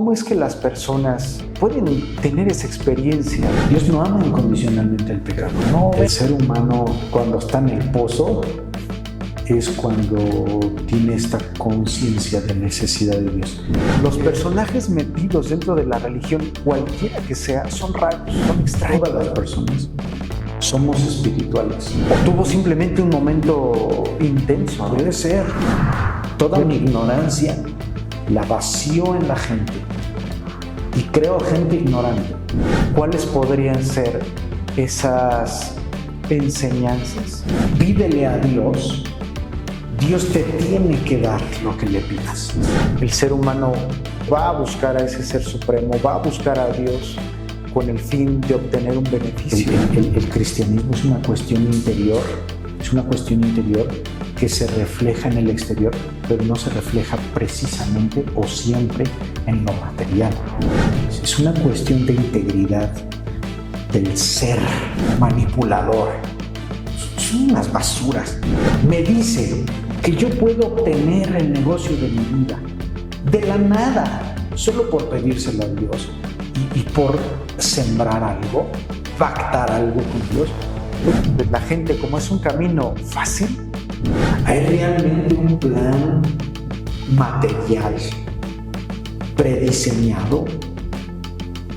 ¿Cómo es que las personas pueden tener esa experiencia? Dios no ama incondicionalmente el pecado. No, el ser humano cuando está en el pozo es cuando tiene esta conciencia de necesidad de Dios. Los personajes metidos dentro de la religión, cualquiera que sea, son raros, son extraños. Todas las personas somos espirituales. O tuvo simplemente un momento intenso. Puede ser. Toda mi ignorancia la vacío en la gente y creo gente ignorante. ¿Cuáles podrían ser esas enseñanzas? Pídele a Dios. Dios te tiene que dar lo que le pidas. El ser humano va a buscar a ese ser supremo, va a buscar a Dios con el fin de obtener un beneficio. El cristianismo es una cuestión interior, que se refleja en el exterior, pero no se refleja precisamente o siempre en lo material. Es una cuestión de integridad, del ser manipulador. Son unas basuras. Me dice que yo puedo obtener el negocio de mi vida de la nada, solo por pedírselo a Dios y por sembrar algo, pactar algo con Dios. La gente, como es un camino fácil, hay realmente un plan material prediseñado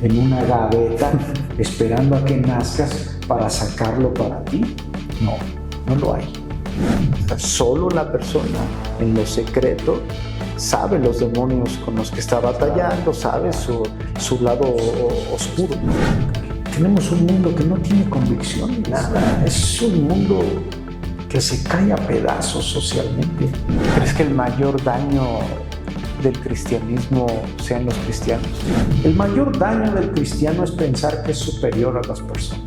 en una gaveta esperando a que nazcas para sacarlo para ti. No, no lo hay. Solo la persona en lo secreto sabe los demonios con los que está batallando, sabe su lado oscuro. Tenemos un mundo que no tiene convicción ni nada. Es un mundo que se cae a pedazos socialmente. ¿Crees que el mayor daño del cristianismo sean los cristianos? El mayor daño del cristiano es pensar que es superior a las personas.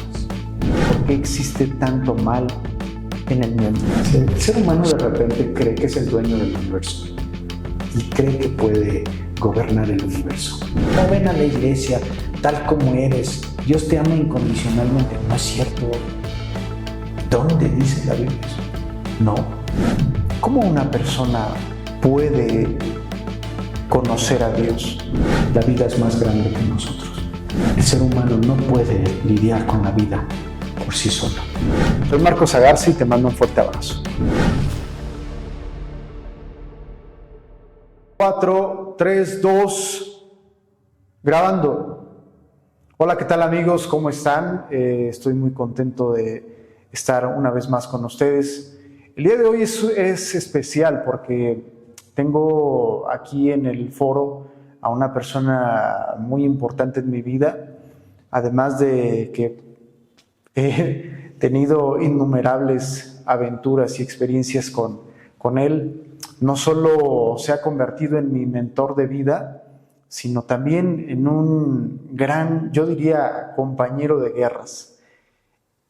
¿Por qué existe tanto mal en el mundo? El ser humano de repente cree que es el dueño del universo y cree que puede gobernar el universo. No, ven a la iglesia tal como eres. Dios te ama incondicionalmente. No es cierto. ¿Dónde dice la Biblia eso? No. ¿Cómo una persona puede conocer a Dios? La vida es más grande que nosotros. El ser humano no puede lidiar con la vida por sí solo. Soy Marcos Agarsi y te mando un fuerte abrazo. 4, 3, 2, grabando. Hola, ¿qué tal amigos? ¿Cómo están? Estoy muy contento de estar una vez más con ustedes. El día de hoy es especial porque tengo aquí en el foro a una persona muy importante en mi vida, además de que he tenido innumerables aventuras y experiencias con él. No solo se ha convertido en mi mentor de vida, sino también en un gran, yo diría, compañero de guerras.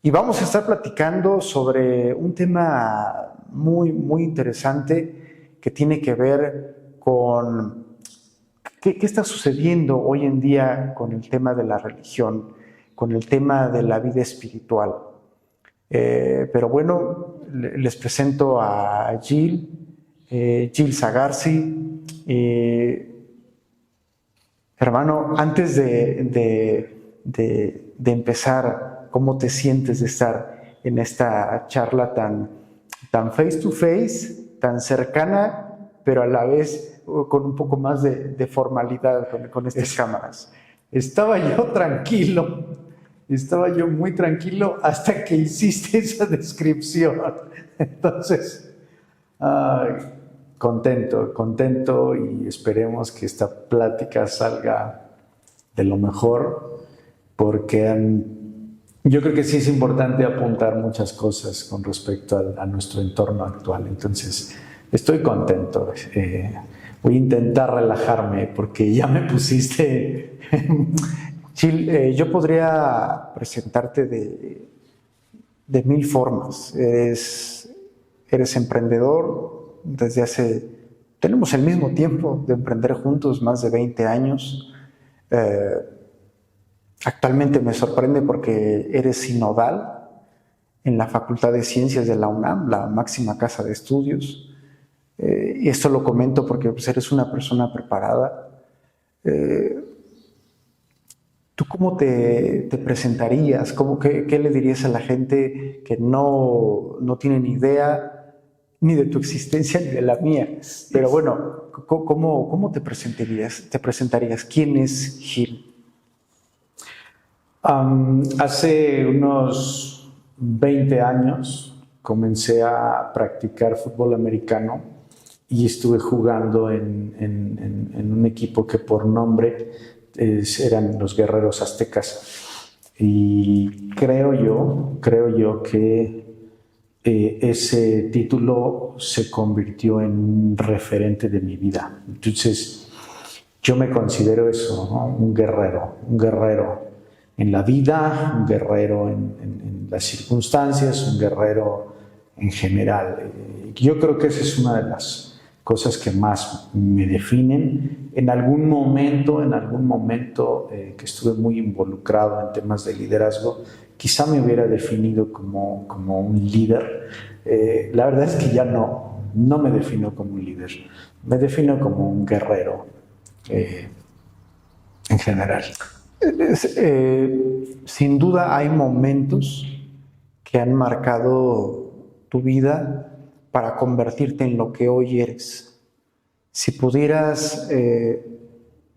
Y vamos a estar platicando sobre un tema muy, muy interesante que tiene que ver con qué está sucediendo hoy en día con el tema de la religión, con el tema de la vida espiritual. Pero bueno, les presento a Gil Sagarsi. Hermano, antes de empezar, ¿cómo te sientes de estar en esta charla tan face to face, tan cercana, pero a la vez con un poco más de formalidad con estas cámaras? Estaba yo muy tranquilo hasta que hiciste esa descripción. Entonces, contento y esperemos que esta plática salga de lo mejor, porque yo creo que sí es importante apuntar muchas cosas con respecto a nuestro entorno actual. Entonces, estoy contento. Voy a intentar relajarme porque ya me pusiste... Gil, yo podría presentarte de mil formas. Eres emprendedor. Tenemos el mismo tiempo de emprender juntos, más de 20 años. Actualmente me sorprende porque eres sinodal en la Facultad de Ciencias de la UNAM, la máxima casa de estudios. Y esto lo comento porque pues, eres una persona preparada. ¿Tú cómo te presentarías? ¿Qué le dirías a la gente que no tiene ni idea ni de tu existencia ni de la mía? Pero bueno, ¿cómo te presentarías? ¿Quién es Gil? Hace unos 20 años comencé a practicar fútbol americano y estuve jugando en un equipo que por nombre eran los Guerreros Aztecas. Y creo yo que ese título se convirtió en un referente de mi vida. Entonces, yo me considero eso, ¿no? Un guerrero en la vida, un guerrero en las circunstancias, un guerrero en general. Yo creo que esa es una de las cosas que más me definen. En algún momento que estuve muy involucrado en temas de liderazgo, quizá me hubiera definido como un líder. La verdad es que ya no me defino como un líder, me defino como un guerrero en general. Sin duda hay momentos que han marcado tu vida para convertirte en lo que hoy eres. Si pudieras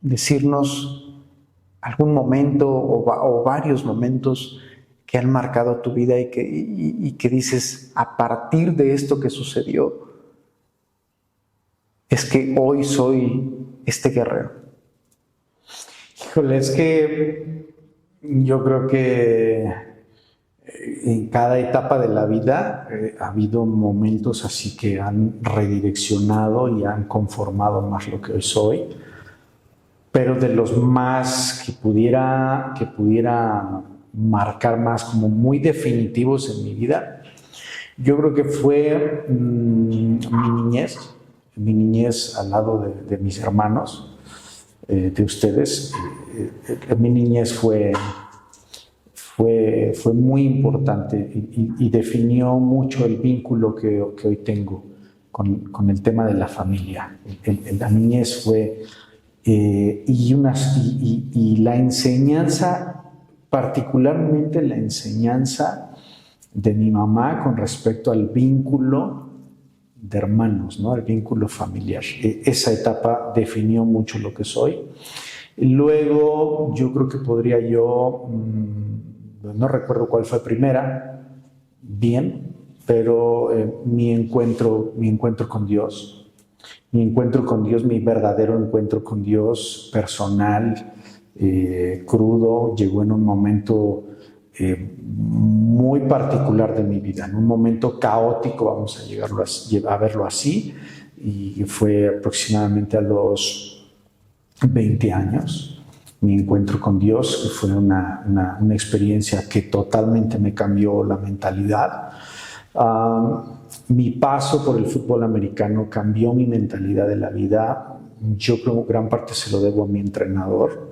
decirnos algún momento o varios momentos que han marcado tu vida y que dices, a partir de esto que sucedió, es que hoy soy este guerrero. Híjole, es que yo creo que en cada etapa de la vida ha habido momentos así que han redireccionado y han conformado más lo que hoy soy, pero de los más que pudiera marcar más como muy definitivos en mi vida, yo creo que fue mi niñez al lado de mis hermanos, de ustedes. Mi niñez fue muy importante y definió mucho el vínculo que hoy tengo con el tema de la familia. La niñez fue y la enseñanza, particularmente la enseñanza de mi mamá con respecto al vínculo de hermanos, ¿no? El vínculo familiar. Esa etapa definió mucho lo que soy. Luego, yo creo que podría no recuerdo cuál fue primera, pero mi encuentro con Dios, mi verdadero encuentro con Dios personal, crudo, llegó en un momento muy particular de mi vida, en un momento caótico, vamos a verlo así, y fue aproximadamente a los 20 años. Mi encuentro con Dios, que fue una experiencia que totalmente me cambió la mentalidad. Mi paso por el fútbol americano cambió mi mentalidad de la vida. Yo creo que gran parte se lo debo a mi entrenador.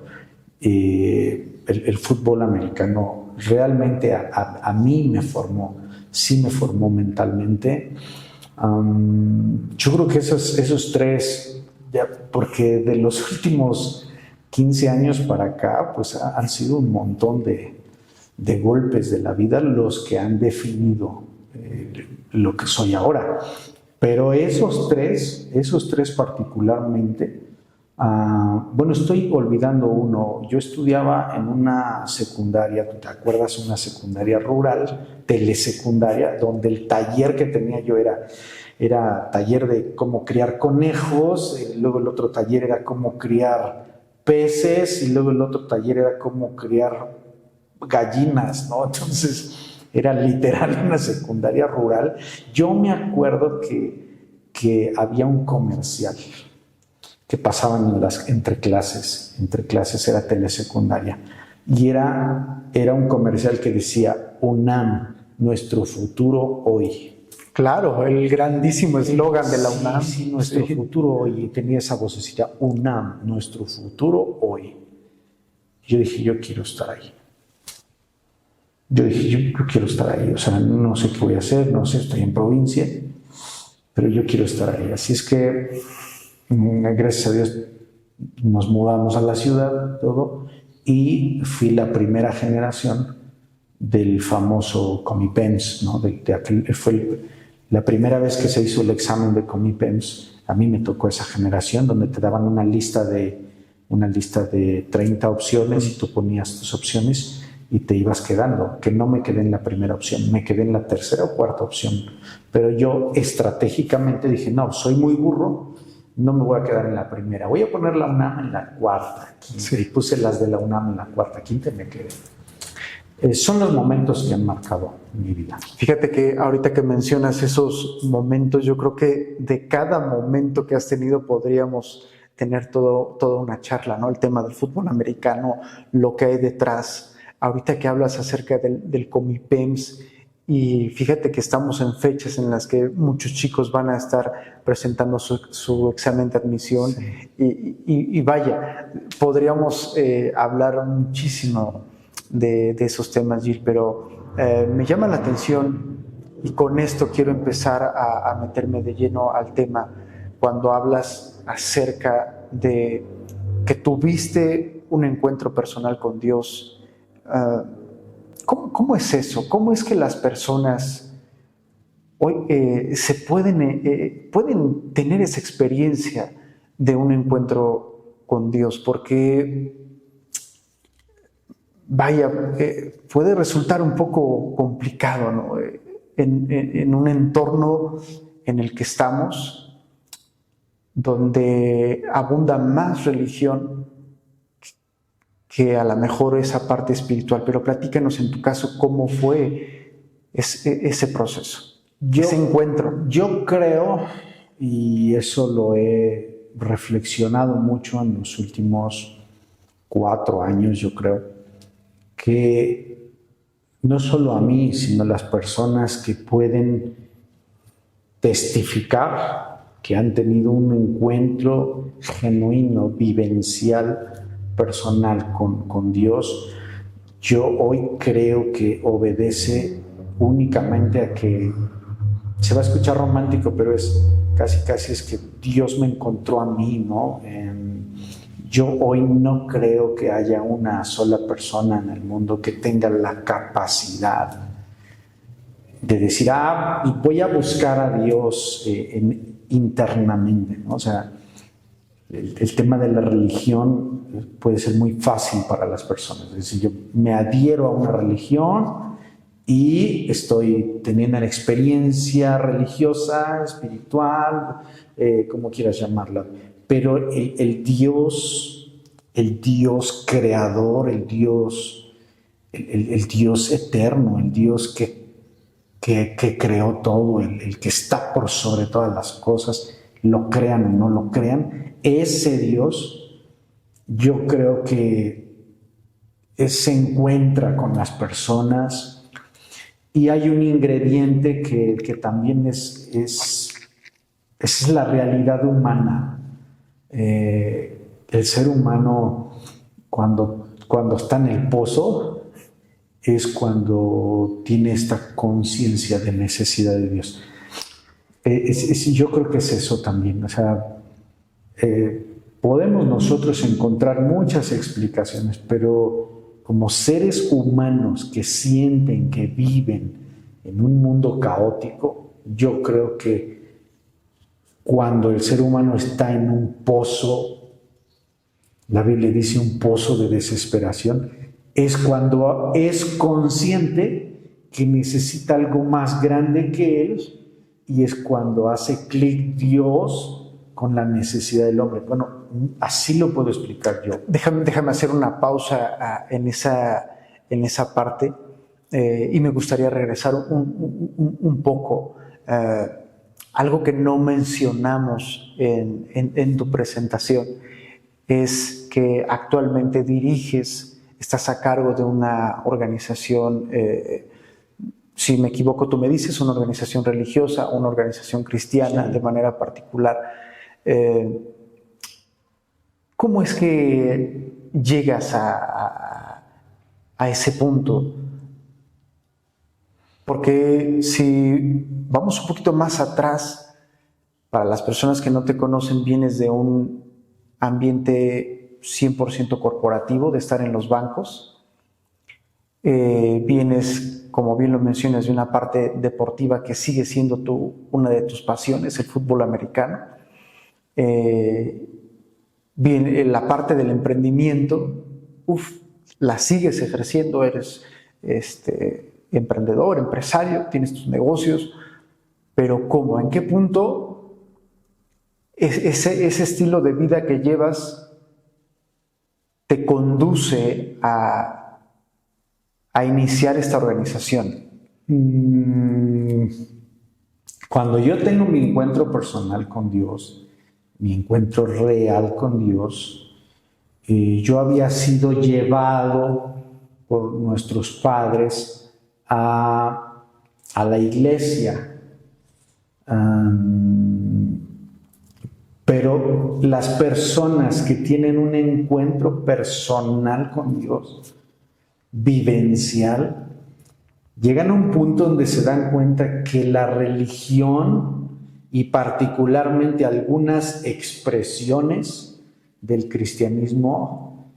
El fútbol americano realmente a mí sí me formó mentalmente. Yo creo que esos tres, porque de los últimos 15 años para acá, pues han sido un montón de golpes de la vida los que han definido lo que soy ahora. Pero esos tres particularmente, bueno, estoy olvidando uno. Yo estudiaba en una secundaria, ¿tú te acuerdas? Una secundaria rural, telesecundaria, donde el taller que tenía yo era taller de cómo criar conejos, luego el otro taller era cómo criar peces y luego el otro taller era cómo criar gallinas, ¿no? Entonces era literal una secundaria rural. Yo me acuerdo que había un comercial que pasaban entre clases era telesecundaria, y era un comercial que decía UNAM, nuestro futuro hoy. Claro, el grandísimo eslogan de la UNAM. Sí, nuestro futuro hoy. Y tenía esa vocecita, UNAM, nuestro futuro hoy. Yo dije, yo quiero estar ahí. O sea, no sé qué voy a hacer, no sé, estoy en provincia, pero yo quiero estar ahí. Así es que, gracias a Dios, nos mudamos a la ciudad, todo, y fui la primera generación del famoso Comipens, ¿no? La primera vez que se hizo el examen de Comipens. A mí me tocó esa generación donde te daban una lista de 30 opciones y tú ponías tus opciones y te ibas quedando, que no me quedé en la primera opción, me quedé en la tercera o cuarta opción. Pero yo estratégicamente dije, no, soy muy burro, no me voy a quedar en la primera, voy a poner la UNAM en la cuarta, quinta, sí. Y puse las de la UNAM en la cuarta, quinta y me quedé. Son los momentos que han marcado mi vida. Fíjate que ahorita que mencionas esos momentos, yo creo que de cada momento que has tenido podríamos tener toda una charla, ¿no? El tema del fútbol americano, lo que hay detrás. Ahorita que hablas acerca del Comipems, y fíjate que estamos en fechas en las que muchos chicos van a estar presentando su examen de admisión, sí. y vaya, podríamos hablar muchísimo de esos temas, Gil, pero me llama la atención, y con esto quiero empezar a meterme de lleno al tema, cuando hablas acerca de que tuviste un encuentro personal con Dios. ¿Cómo es eso? ¿Cómo es que las personas hoy pueden tener esa experiencia de un encuentro con Dios? Porque vaya, puede resultar un poco complicado, ¿no? En un entorno en el que estamos, donde abunda más religión que a lo mejor esa parte espiritual. Pero platícanos en tu caso cómo fue ese proceso, ese encuentro. Yo creo, y eso lo he reflexionado mucho en los últimos 4 años, yo creo, que no solo a mí, sino las personas que pueden testificar que han tenido un encuentro genuino, vivencial, personal con Dios, yo hoy creo que obedece únicamente a que, se va a escuchar romántico, pero es casi es que Dios me encontró a mí, ¿no? Yo hoy no creo que haya una sola persona en el mundo que tenga la capacidad de decir, voy a buscar a Dios internamente, ¿no? O sea, el tema de la religión puede ser muy fácil para las personas. Es decir, yo me adhiero a una religión y estoy teniendo una experiencia religiosa, espiritual, como quieras llamarla. Pero el Dios creador, el Dios eterno, el Dios que creó todo, el que está por sobre todas las cosas, lo crean o no lo crean, ese Dios, yo creo que se encuentra con las personas, y hay un ingrediente que también es la realidad humana. El ser humano, cuando está en el pozo, es cuando tiene esta conciencia de necesidad de Dios. Yo creo que es eso también. O sea, podemos nosotros encontrar muchas explicaciones, pero como seres humanos que sienten, que viven en un mundo caótico, yo creo que cuando el ser humano está en un pozo, la Biblia dice un pozo de desesperación, es cuando es consciente que necesita algo más grande que él, y es cuando hace clic Dios con la necesidad del hombre. Bueno, así lo puedo explicar yo. Déjame hacer una pausa en esa parte, y me gustaría regresar un poco. Algo que no mencionamos en tu presentación es que actualmente estás a cargo de una organización, si me equivoco tú me dices, una organización religiosa, una organización cristiana, sí, de manera particular. ¿Cómo es que llegas a ese punto? Porque si vamos un poquito más atrás, para las personas que no te conocen, vienes de un ambiente 100% corporativo, de estar en los bancos. Vienes, como bien lo mencionas, de una parte deportiva que sigue siendo una de tus pasiones, el fútbol americano. Viene la parte del emprendimiento, la sigues ejerciendo, eres emprendedor, empresario, tienes tus negocios, pero ¿cómo? ¿En qué punto ese estilo de vida que llevas te conduce a iniciar esta organización? Cuando yo tengo mi encuentro personal con Dios, mi encuentro real con Dios, yo había sido llevado por nuestros padres a la iglesia. Pero las personas que tienen un encuentro personal con Dios, vivencial, llegan a un punto donde se dan cuenta que la religión y particularmente algunas expresiones del cristianismo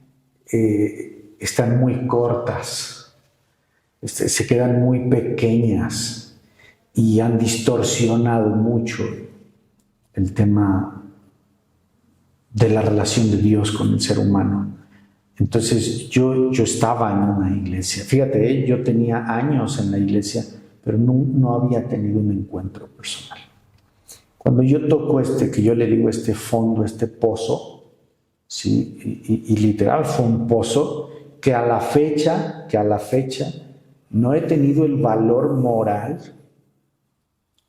están muy cortas, se quedan muy pequeñas y han distorsionado mucho el tema de la relación de Dios con el ser humano. Entonces yo estaba en una iglesia, fíjate, yo tenía años en la iglesia, pero no había tenido un encuentro personal. Cuando yo toco que yo le digo fondo, pozo, ¿sí? Y literal fue un pozo que a la fecha no he tenido el valor moral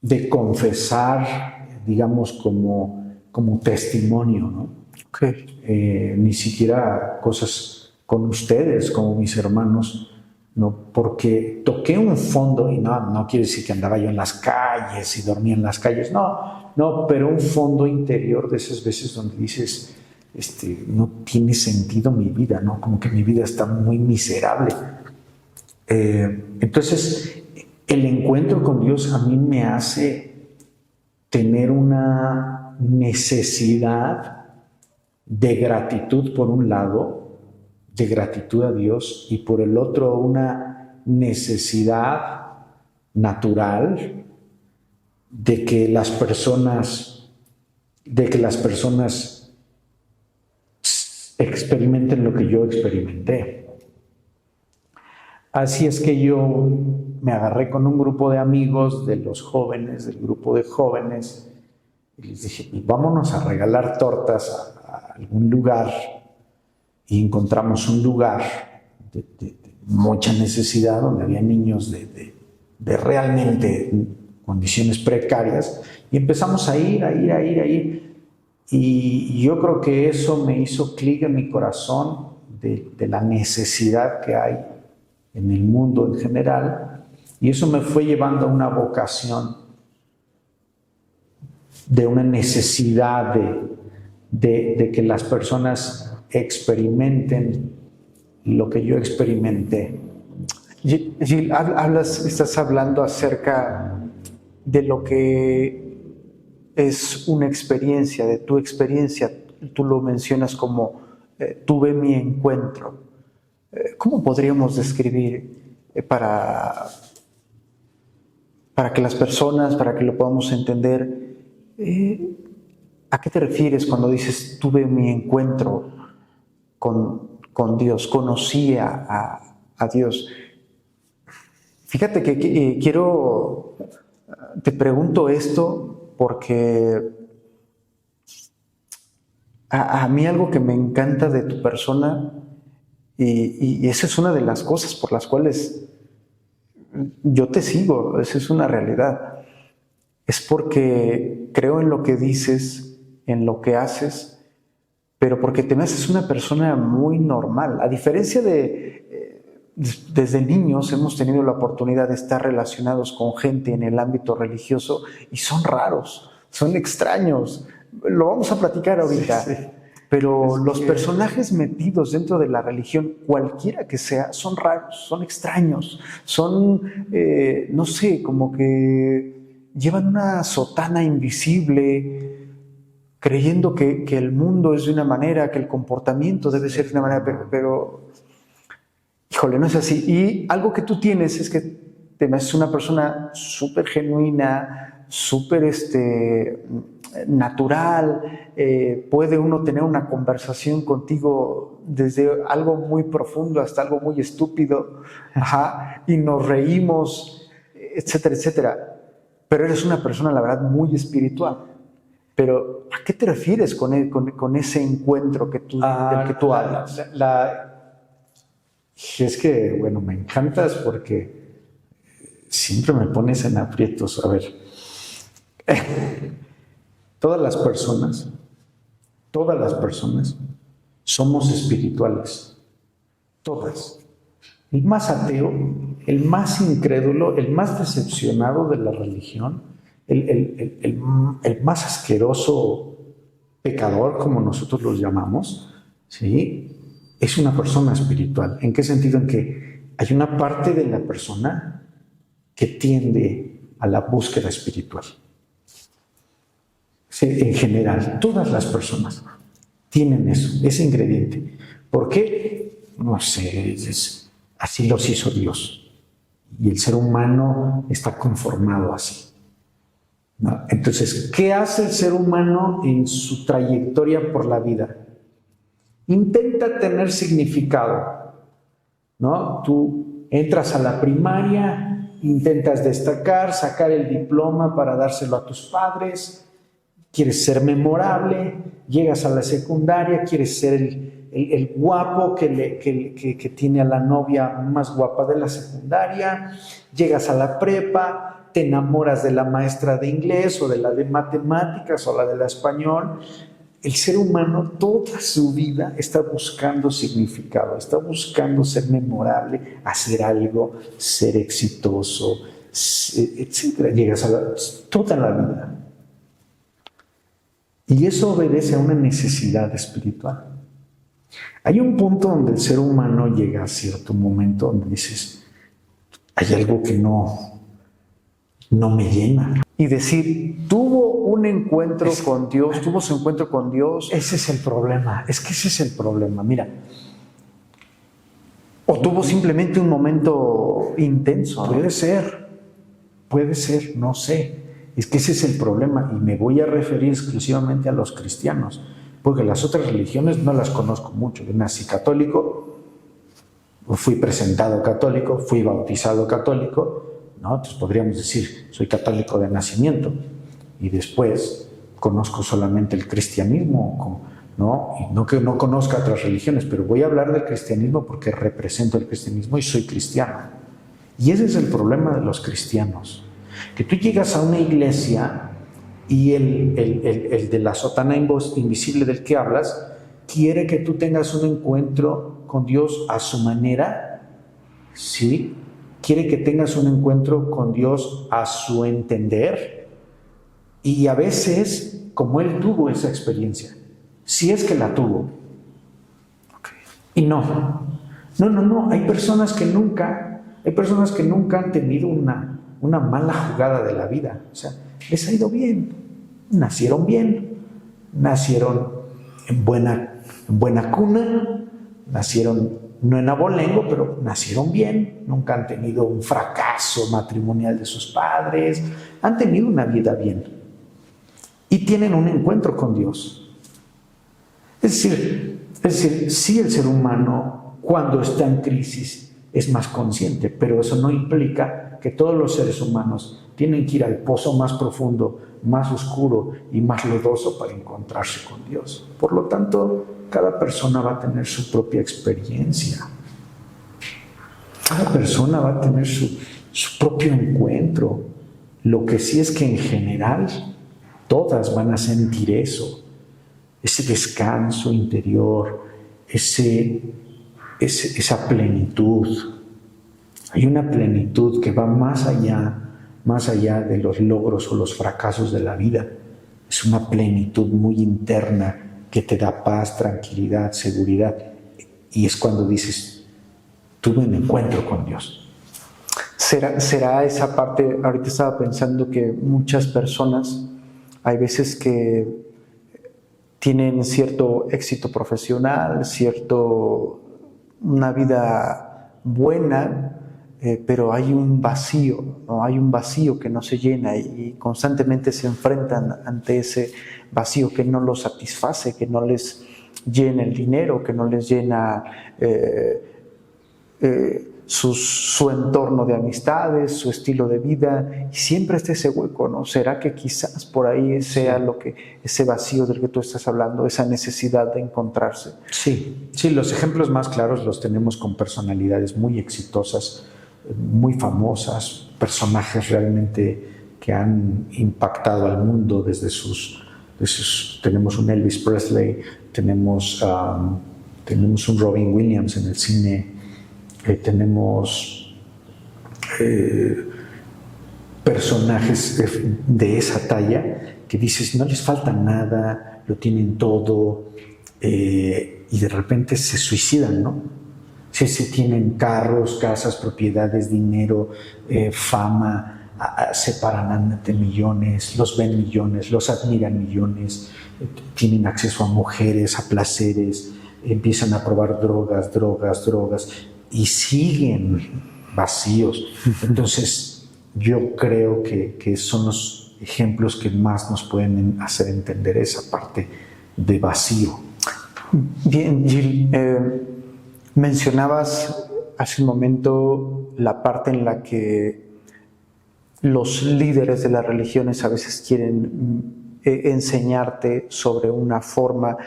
de confesar, digamos, como testimonio, ¿no? Okay. Ni siquiera cosas con ustedes, como mis hermanos, no, porque toqué un fondo y no quiere decir que andaba yo en las calles y dormía en las calles, no, pero un fondo interior de esas veces donde dices, no tiene sentido mi vida, ¿no? Como que mi vida está muy miserable. Entonces, el encuentro con Dios a mí me hace tener una necesidad de gratitud por un lado, de gratitud a Dios, y por el otro una necesidad natural de que las personas experimenten lo que yo experimenté. Así es que yo me agarré con un grupo de amigos de los jóvenes, del grupo de jóvenes, y les dije, vámonos a regalar tortas a algún lugar, y encontramos un lugar de mucha necesidad, donde había niños de realmente condiciones precarias, y empezamos a ir, y yo creo que eso me hizo clic en mi corazón de la necesidad que hay en el mundo en general, y eso me fue llevando a una vocación de una necesidad de que las personas experimenten lo que yo experimenté. Gil, estás hablando acerca de lo que es una experiencia, de tu experiencia. Tú lo mencionas como tuve mi encuentro. ¿Cómo podríamos describir para que las personas, para que lo podamos entender, ¿a qué te refieres cuando dices tuve mi encuentro con Dios, conocí a Dios? Fíjate que te pregunto esto porque a mí algo que me encanta de tu persona, y esa es una de las cosas por las cuales yo te sigo, esa es una realidad, es porque creo en lo que dices, en lo que haces, pero porque te me haces una persona muy normal. A diferencia desde niños hemos tenido la oportunidad de estar relacionados con gente en el ámbito religioso y son raros, son extraños. Lo vamos a platicar ahorita. Sí. Pero los personajes metidos dentro de la religión, cualquiera que sea, son raros, son extraños, son, no sé, como que llevan una sotana invisible, creyendo que el mundo es de una manera, que el comportamiento debe ser de una manera, pero híjole, no es así. Y algo que tú tienes es que te ves una persona súper genuina, súper natural. Puede uno tener una conversación contigo desde algo muy profundo hasta algo muy estúpido, y nos reímos, etcétera, etcétera. Pero eres una persona, la verdad, muy espiritual. Pero ¿a qué te refieres con ese encuentro del que tú hablas? Es que, bueno, me encantas porque siempre me pones en aprietos. A ver, todas las personas somos espirituales. Todas. El más ateo, el más incrédulo, el más decepcionado de la religión, el más asqueroso pecador, como nosotros los llamamos, ¿sí?, es una persona espiritual. ¿En qué sentido? En que hay una parte de la persona que tiende a la búsqueda espiritual. Sí, en general, todas las personas tienen eso, ese ingrediente. ¿Por qué? No sé, así los hizo Dios. Y el ser humano está conformado así, ¿no? Entonces, ¿qué hace el ser humano en su trayectoria por la vida? Intenta tener significado, ¿no? Tú entras a la primaria, intentas destacar, sacar el diploma para dárselo a tus padres, quieres ser memorable, llegas a la secundaria, quieres ser el guapo que tiene a la novia más guapa de la secundaria, llegas a la prepa, te enamoras de la maestra de inglés o de la de matemáticas o la de la español. El ser humano toda su vida está buscando significado, está buscando ser memorable, hacer algo, ser exitoso, etc. Llegas a toda la vida. Y eso obedece a una necesidad espiritual. Hay un punto donde el ser humano llega a cierto momento donde dices, hay algo que no me llena. Y decir, tuvo un encuentro con Dios, tuvo su encuentro con Dios. Ese es el problema, es que ese es el problema, mira. O tuvo simplemente un momento intenso, ¿no? Puede ser, no sé. Es que ese es el problema y me voy a referir exclusivamente a los cristianos, porque las otras religiones no las conozco mucho. Yo nací católico, fui presentado católico, fui bautizado católico, ¿no? Entonces podríamos decir, soy católico de nacimiento y después conozco solamente el cristianismo, ¿no? Y no que no conozca otras religiones, pero voy a hablar del cristianismo porque represento el cristianismo y soy cristiano. Y ese es el problema de los cristianos, que tú llegas a una iglesia y el de la sotana invisible del que hablas quiere que tú tengas un encuentro con Dios a su manera, ¿sí? Quiere que tengas un encuentro con Dios a su entender y a veces, como él tuvo esa experiencia, si es que la tuvo. Y no, hay personas que nunca han tenido una mala jugada de la vida. O sea, les ha ido bien, nacieron en buena cuna, nacieron no en abolengo, pero nacieron bien, nunca han tenido un fracaso matrimonial de sus padres, han tenido una vida bien y tienen un encuentro con Dios. Es decir, sí, el ser humano cuando está en crisis es más consciente, pero eso no implica que todos los seres humanos tienen que ir al pozo más profundo, más oscuro y más lodoso para encontrarse con Dios. Por lo tanto, cada persona va a tener su propia experiencia. Cada persona va a tener su propio encuentro. Lo que sí es que en general todas van a sentir eso, ese descanso interior, esa plenitud. Hay una plenitud que va más allá de los logros o los fracasos de la vida. Es una plenitud muy interna que te da paz, tranquilidad, seguridad. Y es cuando dices, tuve un encuentro con Dios. ¿Será esa parte? Ahorita estaba pensando que muchas personas, hay veces que tienen cierto éxito profesional, una vida buena, pero hay un vacío, ¿no? Hay un vacío que no se llena y constantemente se enfrentan ante ese vacío que no los satisface, que no les llena el dinero, que no les llena su entorno de amistades, su estilo de vida, y siempre está ese hueco, ¿no? ¿Será que quizás por ahí sea ese vacío del que tú estás hablando, esa necesidad de encontrarse? Sí, los ejemplos más claros los tenemos con personalidades muy exitosas, muy famosas, personajes realmente que han impactado al mundo desde sus tenemos un Elvis Presley, tenemos un Robin Williams en el cine, tenemos personajes de esa talla que dices, no les falta nada, lo tienen todo, y de repente se suicidan, ¿no? Si tienen carros, casas, propiedades, dinero, fama, se paran ante millones, los ven millones, los admiran millones, tienen acceso a mujeres, a placeres, empiezan a probar drogas, y siguen vacíos. Entonces, yo creo que son los ejemplos que más nos pueden hacer entender esa parte de vacío. Bien, Gil, mencionabas hace un momento la parte en la que los líderes de las religiones a veces quieren enseñarte sobre una forma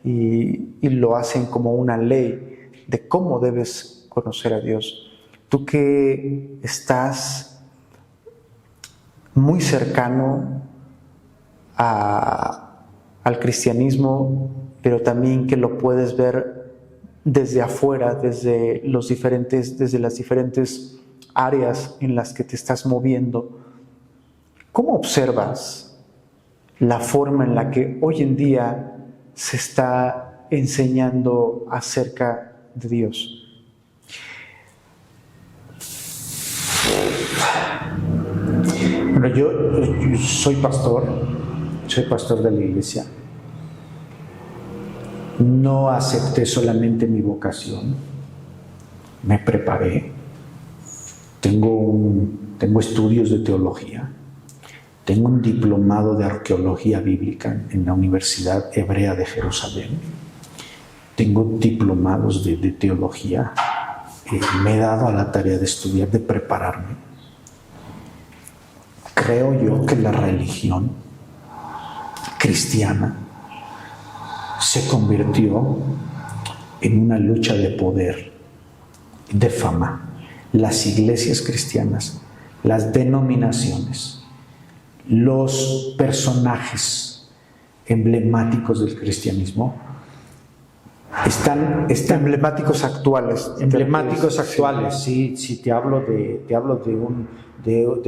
y lo hacen como una ley de cómo debes conocer a Dios. Tú que estás muy cercano al cristianismo, pero también que lo puedes ver desde afuera, desde las diferentes áreas en las que te estás moviendo, ¿cómo observas la forma en la que hoy en día se está enseñando acerca de Dios? Bueno, yo soy pastor de la iglesia. No acepté solamente mi vocación, me preparé. Tengo estudios de teología, tengo un diplomado de arqueología bíblica en la Universidad Hebrea de Jerusalén, tengo diplomados de teología, me he dado a la tarea de estudiar, de prepararme. Creo yo que la religión cristiana se convirtió en una lucha de poder, de fama. Las iglesias cristianas, las denominaciones, los personajes emblemáticos del cristianismo están emblemáticos actuales. Sí, te hablo de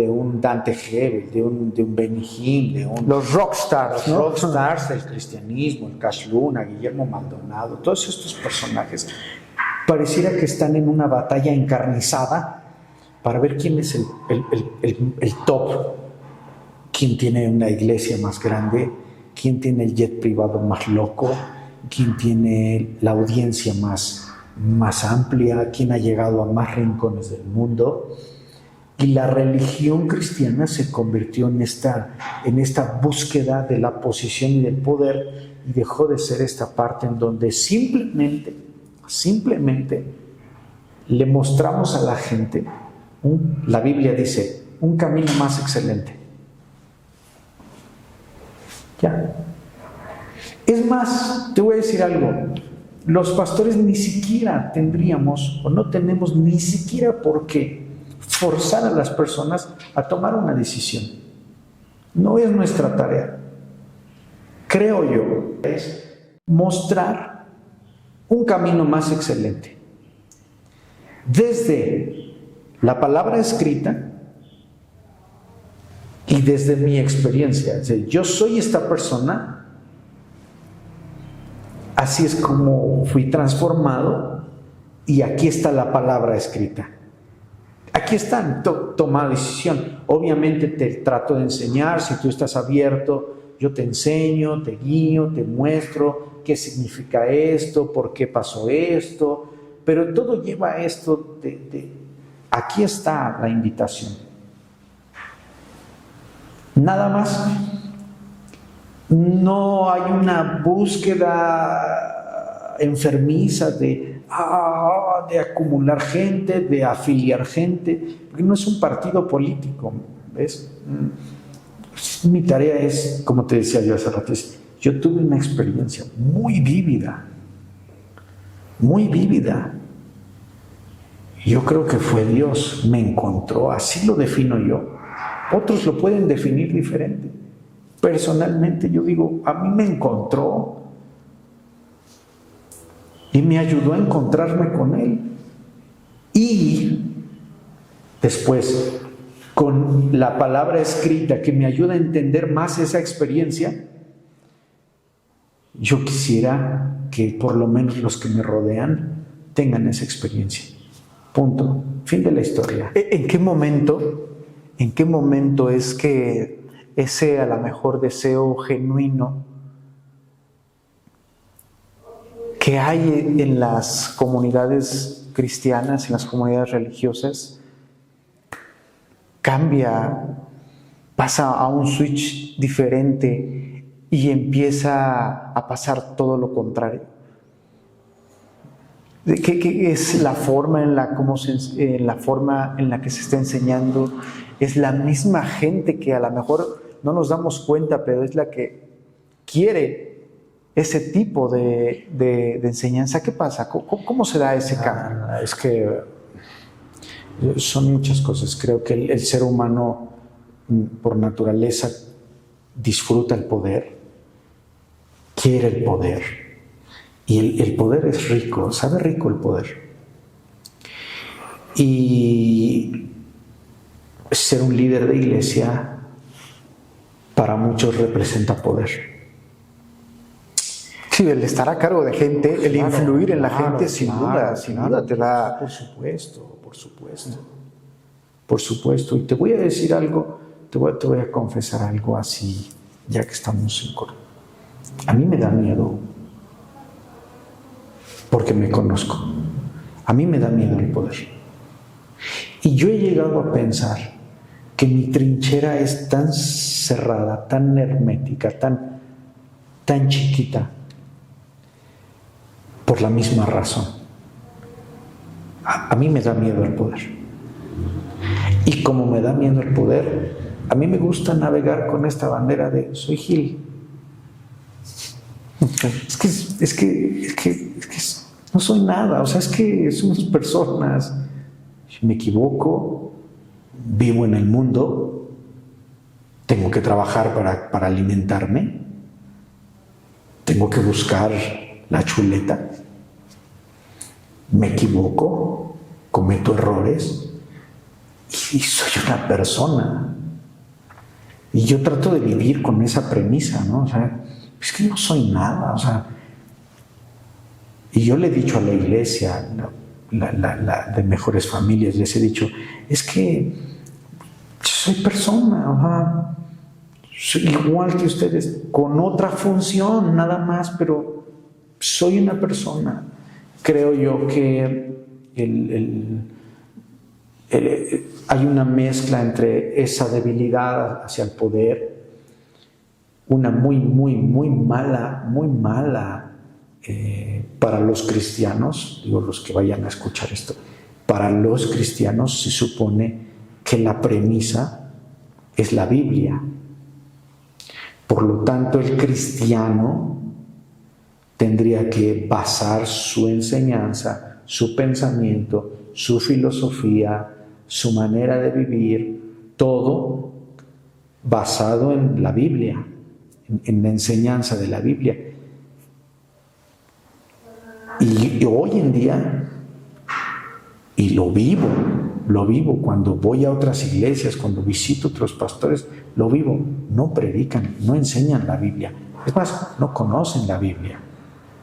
un Dante Hebel, de un Benny Hinn, los rockstars, ¿no? Los rockstars del cristianismo, el Cash Luna, Guillermo Maldonado, todos estos personajes pareciera que están en una batalla encarnizada para ver quién es el top, quién tiene una iglesia más grande, quién tiene el jet privado más loco, quién tiene la audiencia más amplia, quién ha llegado a más rincones del mundo. Y la religión cristiana se convirtió en esta búsqueda de la posición y del poder, y dejó de ser esta parte en donde simplemente le mostramos a la gente, la Biblia dice, un camino más excelente. Ya. Es más, te voy a decir algo, los pastores ni siquiera tendríamos o no tenemos ni siquiera por qué forzar a las personas a tomar una decisión. No es nuestra tarea. Creo yo, es mostrar un camino más excelente. Desde la palabra escrita y desde mi experiencia. O sea, yo soy esta persona, así es como fui transformado, y aquí está la palabra escrita. Aquí está, toma decisión. Obviamente te trato de enseñar, si tú estás abierto, yo te enseño, te guío, te muestro qué significa esto, por qué pasó esto, pero todo lleva a esto aquí está la invitación. Nada más. No hay una búsqueda enfermiza de acumular gente, de afiliar gente, porque no es un partido político, ¿ves? Mi tarea es, como te decía yo hace rato, yo tuve una experiencia muy vívida. Yo creo que fue Dios, me encontró, así lo defino yo. Otros lo pueden definir diferente. Personalmente yo digo, a mí me encontró y me ayudó a encontrarme con Él. Y después, con la palabra escrita que me ayuda a entender más esa experiencia, yo quisiera que por lo menos los que me rodean tengan esa experiencia. Punto. Fin de la historia. ¿En qué momento es que ese a lo mejor deseo genuino que hay en las comunidades cristianas, en las comunidades religiosas, cambia, pasa a un switch diferente y empieza a pasar todo lo contrario? ¿Qué es la forma en la que se está enseñando? Es la misma gente que a lo mejor no nos damos cuenta, pero es la que quiere ese tipo de enseñanza. ¿Qué pasa? ¿Cómo se da ese cambio? Es que son muchas cosas. Creo que el ser humano, por naturaleza, disfruta el poder, quiere el poder. Y el poder es rico, sabe rico el poder. Y ser un líder de iglesia para muchos representa poder. Sí, el estar a cargo de gente, el influir en la gente, sin duda te da... Por supuesto. Y te voy a decir algo, te voy a confesar algo así, ya que estamos en coro. A mí me da miedo, porque me conozco. A mí me da miedo el poder. Y yo he llegado a pensar que mi trinchera es tan cerrada, tan hermética, tan chiquita, por la misma razón. A mí me da miedo el poder. Y como me da miedo el poder, a mí me gusta navegar con esta bandera de soy Gil. Es que no soy nada, o sea, es que somos personas. Si me equivoco, vivo en el mundo, tengo que trabajar para alimentarme, tengo que buscar la chuleta, me equivoco, cometo errores y soy una persona. Y yo trato de vivir con esa premisa, ¿no? O sea, es que no soy nada, o sea. Y yo le he dicho a la iglesia, la de Mejores Familias, les he dicho, es que soy persona, soy igual que ustedes, con otra función, nada más, pero soy una persona. Creo yo que hay una mezcla entre esa debilidad hacia el poder, una muy mala para los cristianos, digo los que vayan a escuchar esto, para los cristianos se supone que la premisa es la Biblia. Por lo tanto, el cristiano tendría que basar su enseñanza, su pensamiento, su filosofía, su manera de vivir, todo basado en la Biblia, en la enseñanza de la Biblia. Y hoy en día, y lo vivo cuando voy a otras iglesias, cuando visito otros pastores, lo vivo, no predican, no enseñan la Biblia. Es más, no conocen la Biblia.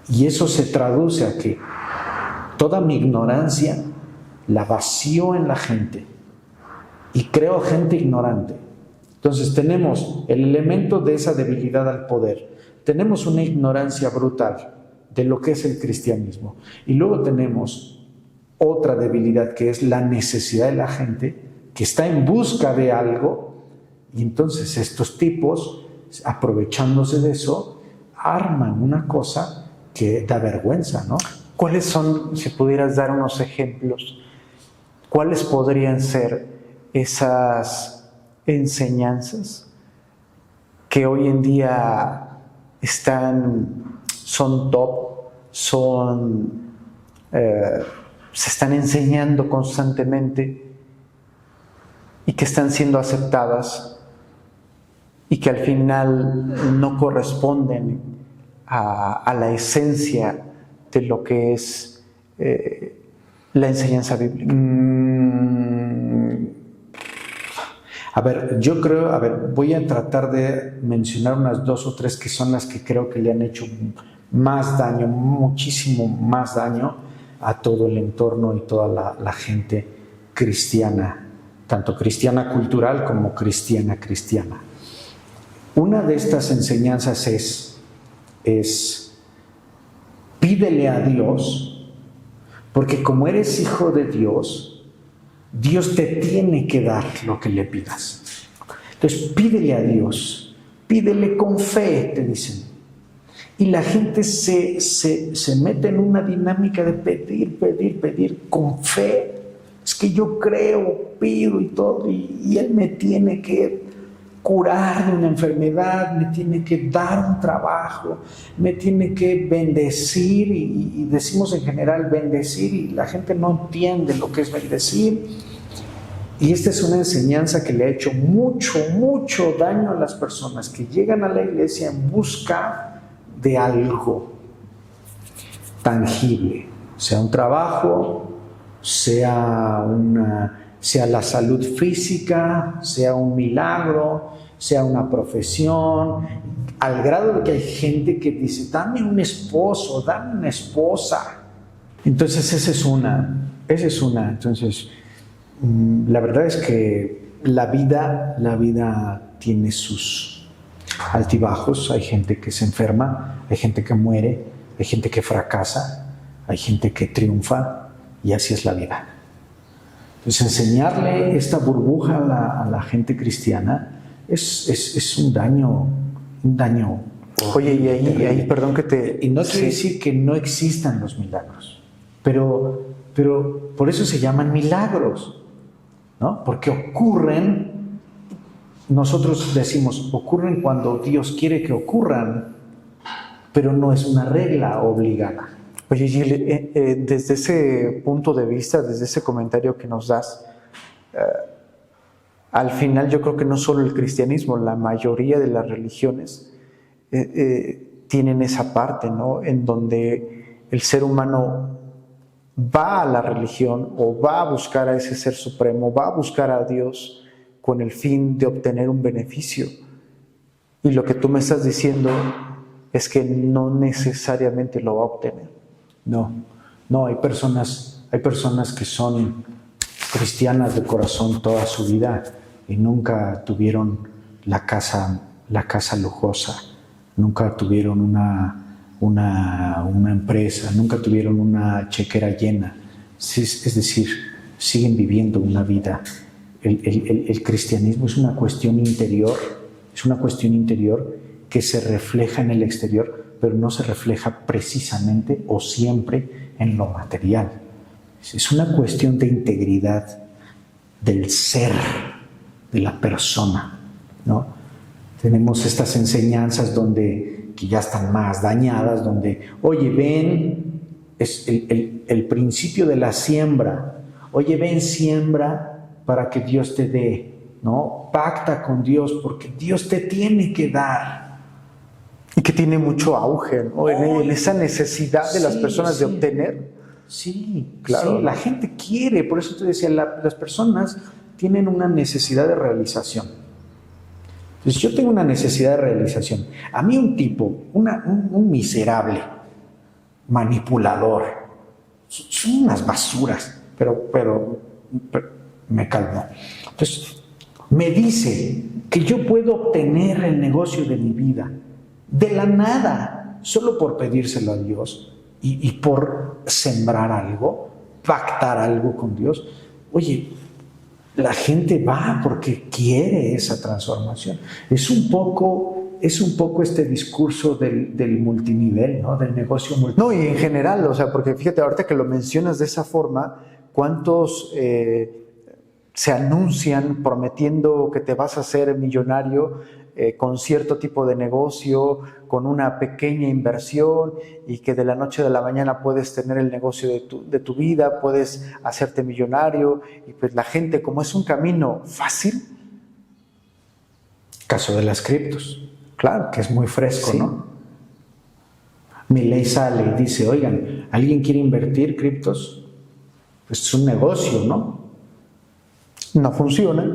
Y eso se traduce a que toda mi ignorancia la vacío en la gente y creo gente ignorante. Entonces tenemos el elemento de esa debilidad al poder, tenemos una ignorancia brutal de lo que es el cristianismo y luego tenemos otra debilidad que es la necesidad de la gente que está en busca de algo y entonces estos tipos, aprovechándose de eso, arman una cosa que da vergüenza, ¿no? ¿Cuáles son, si pudieras dar unos ejemplos, cuáles podrían ser esas enseñanzas que hoy en día son top, se están enseñando constantemente y que están siendo aceptadas y que al final no corresponden a la esencia de lo que es la enseñanza bíblica? Voy a tratar de mencionar unas 2 o 3 que son las que creo que le han hecho más daño, muchísimo más daño a todo el entorno y toda la gente cristiana, tanto cristiana cultural como cristiana. Una de estas enseñanzas es pídele a Dios, porque como eres hijo de Dios, Dios te tiene que dar lo que le pidas. Entonces pídele a Dios, pídele con fe, te dicen. Y la gente se mete en una dinámica de pedir con fe. Es que yo creo, pido y todo, y Él me tiene que curar de una enfermedad, me tiene que dar un trabajo, me tiene que bendecir, y decimos en general bendecir, y la gente no entiende lo que es bendecir. Y esta es una enseñanza que le ha hecho mucho daño a las personas que llegan a la iglesia en busca de algo tangible, sea un trabajo, sea la salud física, sea un milagro, sea una profesión, al grado de que hay gente que dice, dame un esposo, dame una esposa. Entonces esa es una. Entonces, la verdad es que la vida tiene sus altibajos. Hay gente que se enferma, hay gente que muere, hay gente que fracasa, hay gente que triunfa, y así es la vida. Entonces, enseñarle esta burbuja a la gente cristiana es un daño. Oye, y ahí perdón que te... Y no quiere decir que no existan los milagros, pero por eso se llaman milagros, ¿no? Porque ocurren, nosotros decimos, ocurren cuando Dios quiere que ocurran, pero no es una regla obligada. Oye, Gil, desde ese punto de vista, desde ese comentario que nos das, al final yo creo que no solo el cristianismo, la mayoría de las religiones tienen esa parte, ¿no? En donde el ser humano va a la religión o va a buscar a ese ser supremo, va a buscar a Dios con el fin de obtener un beneficio. Y lo que tú me estás diciendo es que no necesariamente lo va a obtener. No, hay personas que son cristianas de corazón toda su vida y nunca tuvieron la casa lujosa, nunca tuvieron una empresa, nunca tuvieron una chequera llena. Es decir, siguen viviendo una vida. El cristianismo es una cuestión interior, que se refleja en el exterior, pero no se refleja precisamente o siempre en lo material. Es una cuestión de integridad del ser, de la persona, ¿no? Tenemos estas enseñanzas que ya están más dañadas, donde, oye, ven, es el principio de la siembra. Oye, ven, siembra para que Dios te dé, ¿no? Pacta con Dios porque Dios te tiene que dar. Y que tiene mucho auge, ¿no? En esa necesidad de las personas de obtener. Sí, claro. Sí, la gente quiere, por eso te decía, las personas tienen una necesidad de realización. Entonces, yo tengo una necesidad de realización. A mí un tipo, un miserable, manipulador, son unas basuras, pero me calmo. Entonces, me dice que yo puedo obtener el negocio de mi vida de la nada, solo por pedírselo a Dios y por sembrar algo, pactar algo con Dios. Oye, la gente va porque quiere esa transformación. Es un poco este discurso del multinivel, ¿no? Del negocio multinivel. No, y en general, o sea, porque fíjate, ahorita que lo mencionas de esa forma, ¿cuántos se anuncian prometiendo que te vas a hacer millonario con cierto tipo de negocio, con una pequeña inversión, y que de la noche a la mañana puedes tener el negocio de tu vida, puedes hacerte millonario? Y pues la gente, como es un camino fácil. Caso de las criptos. Claro. Que es muy fresco, Sí. ¿no? Milei sale y dice, oigan, ¿alguien quiere invertir criptos? Pues es un negocio, ¿no? No funciona.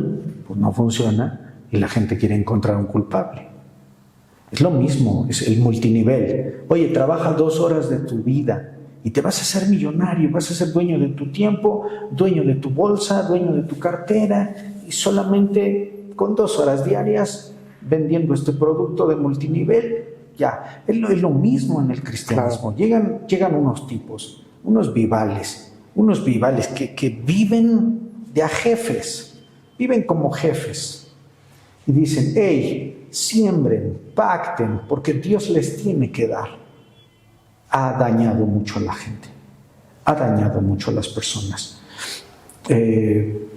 Pues no funciona y la gente quiere encontrar un culpable. Es lo mismo, es el multinivel. Oye, trabaja 2 horas de tu vida y te vas a hacer millonario, vas a ser dueño de tu tiempo, dueño de tu bolsa, dueño de tu cartera, y solamente con 2 horas diarias vendiendo este producto de multinivel, ya. Es lo mismo en el cristianismo. Claro. Llegan unos tipos, unos vivales que viven de a jefes, viven como jefes. Y dicen, hey, siembren, pacten, porque Dios les tiene que dar. Ha dañado mucho a la gente, ha dañado mucho a las personas.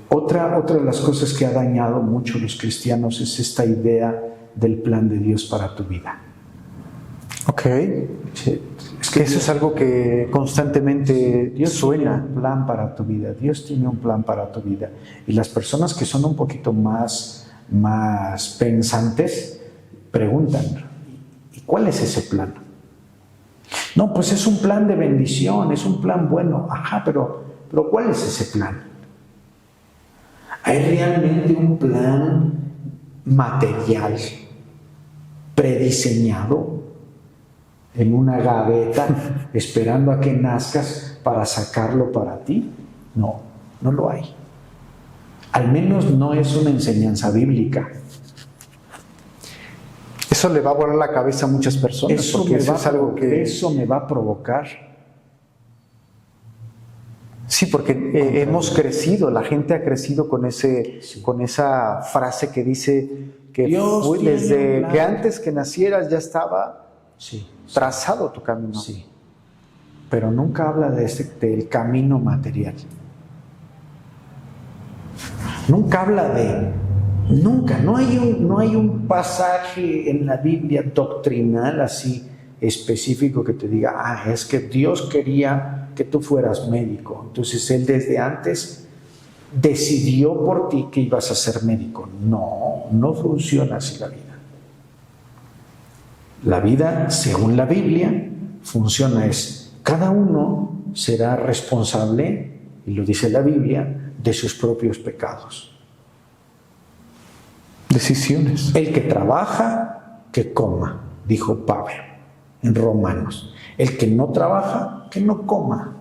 Otra de las cosas que ha dañado mucho a los cristianos es esta idea del plan de Dios para tu vida. Ok. Sí, Es que eso es algo que constantemente Dios suena. tiene un plan para tu vida, Dios tiene un plan para tu vida. Y las personas que son un poquito más pensantes preguntan, ¿y cuál es ese plan? No, pues es un plan de bendición, es un plan bueno. Ajá, pero ¿cuál es ese plan? ¿Hay realmente un plan material prediseñado en una gaveta esperando a que nazcas para sacarlo para ti? No, no lo hay. Al menos no es una enseñanza bíblica. Eso le va a volar la cabeza a muchas personas, porque eso es algo que... Eso me va a provocar. Sí, porque hemos crecido, la gente ha crecido con esa frase que dice que Dios fue tiene un desde plan. que antes que nacieras ya estaba Sí, trazado tu camino. sí. Pero nunca habla del camino material. Nunca habla no hay un pasaje en la Biblia doctrinal así específico que te diga, es que Dios quería que tú fueras médico, entonces Él desde antes decidió por ti que ibas a ser médico. No funciona así la vida. La vida, según la Biblia, funciona cada uno será responsable, y lo dice la Biblia, de sus propios pecados. Decisiones. El que trabaja, que coma, dijo Pablo en Romanos. El que no trabaja, que no coma.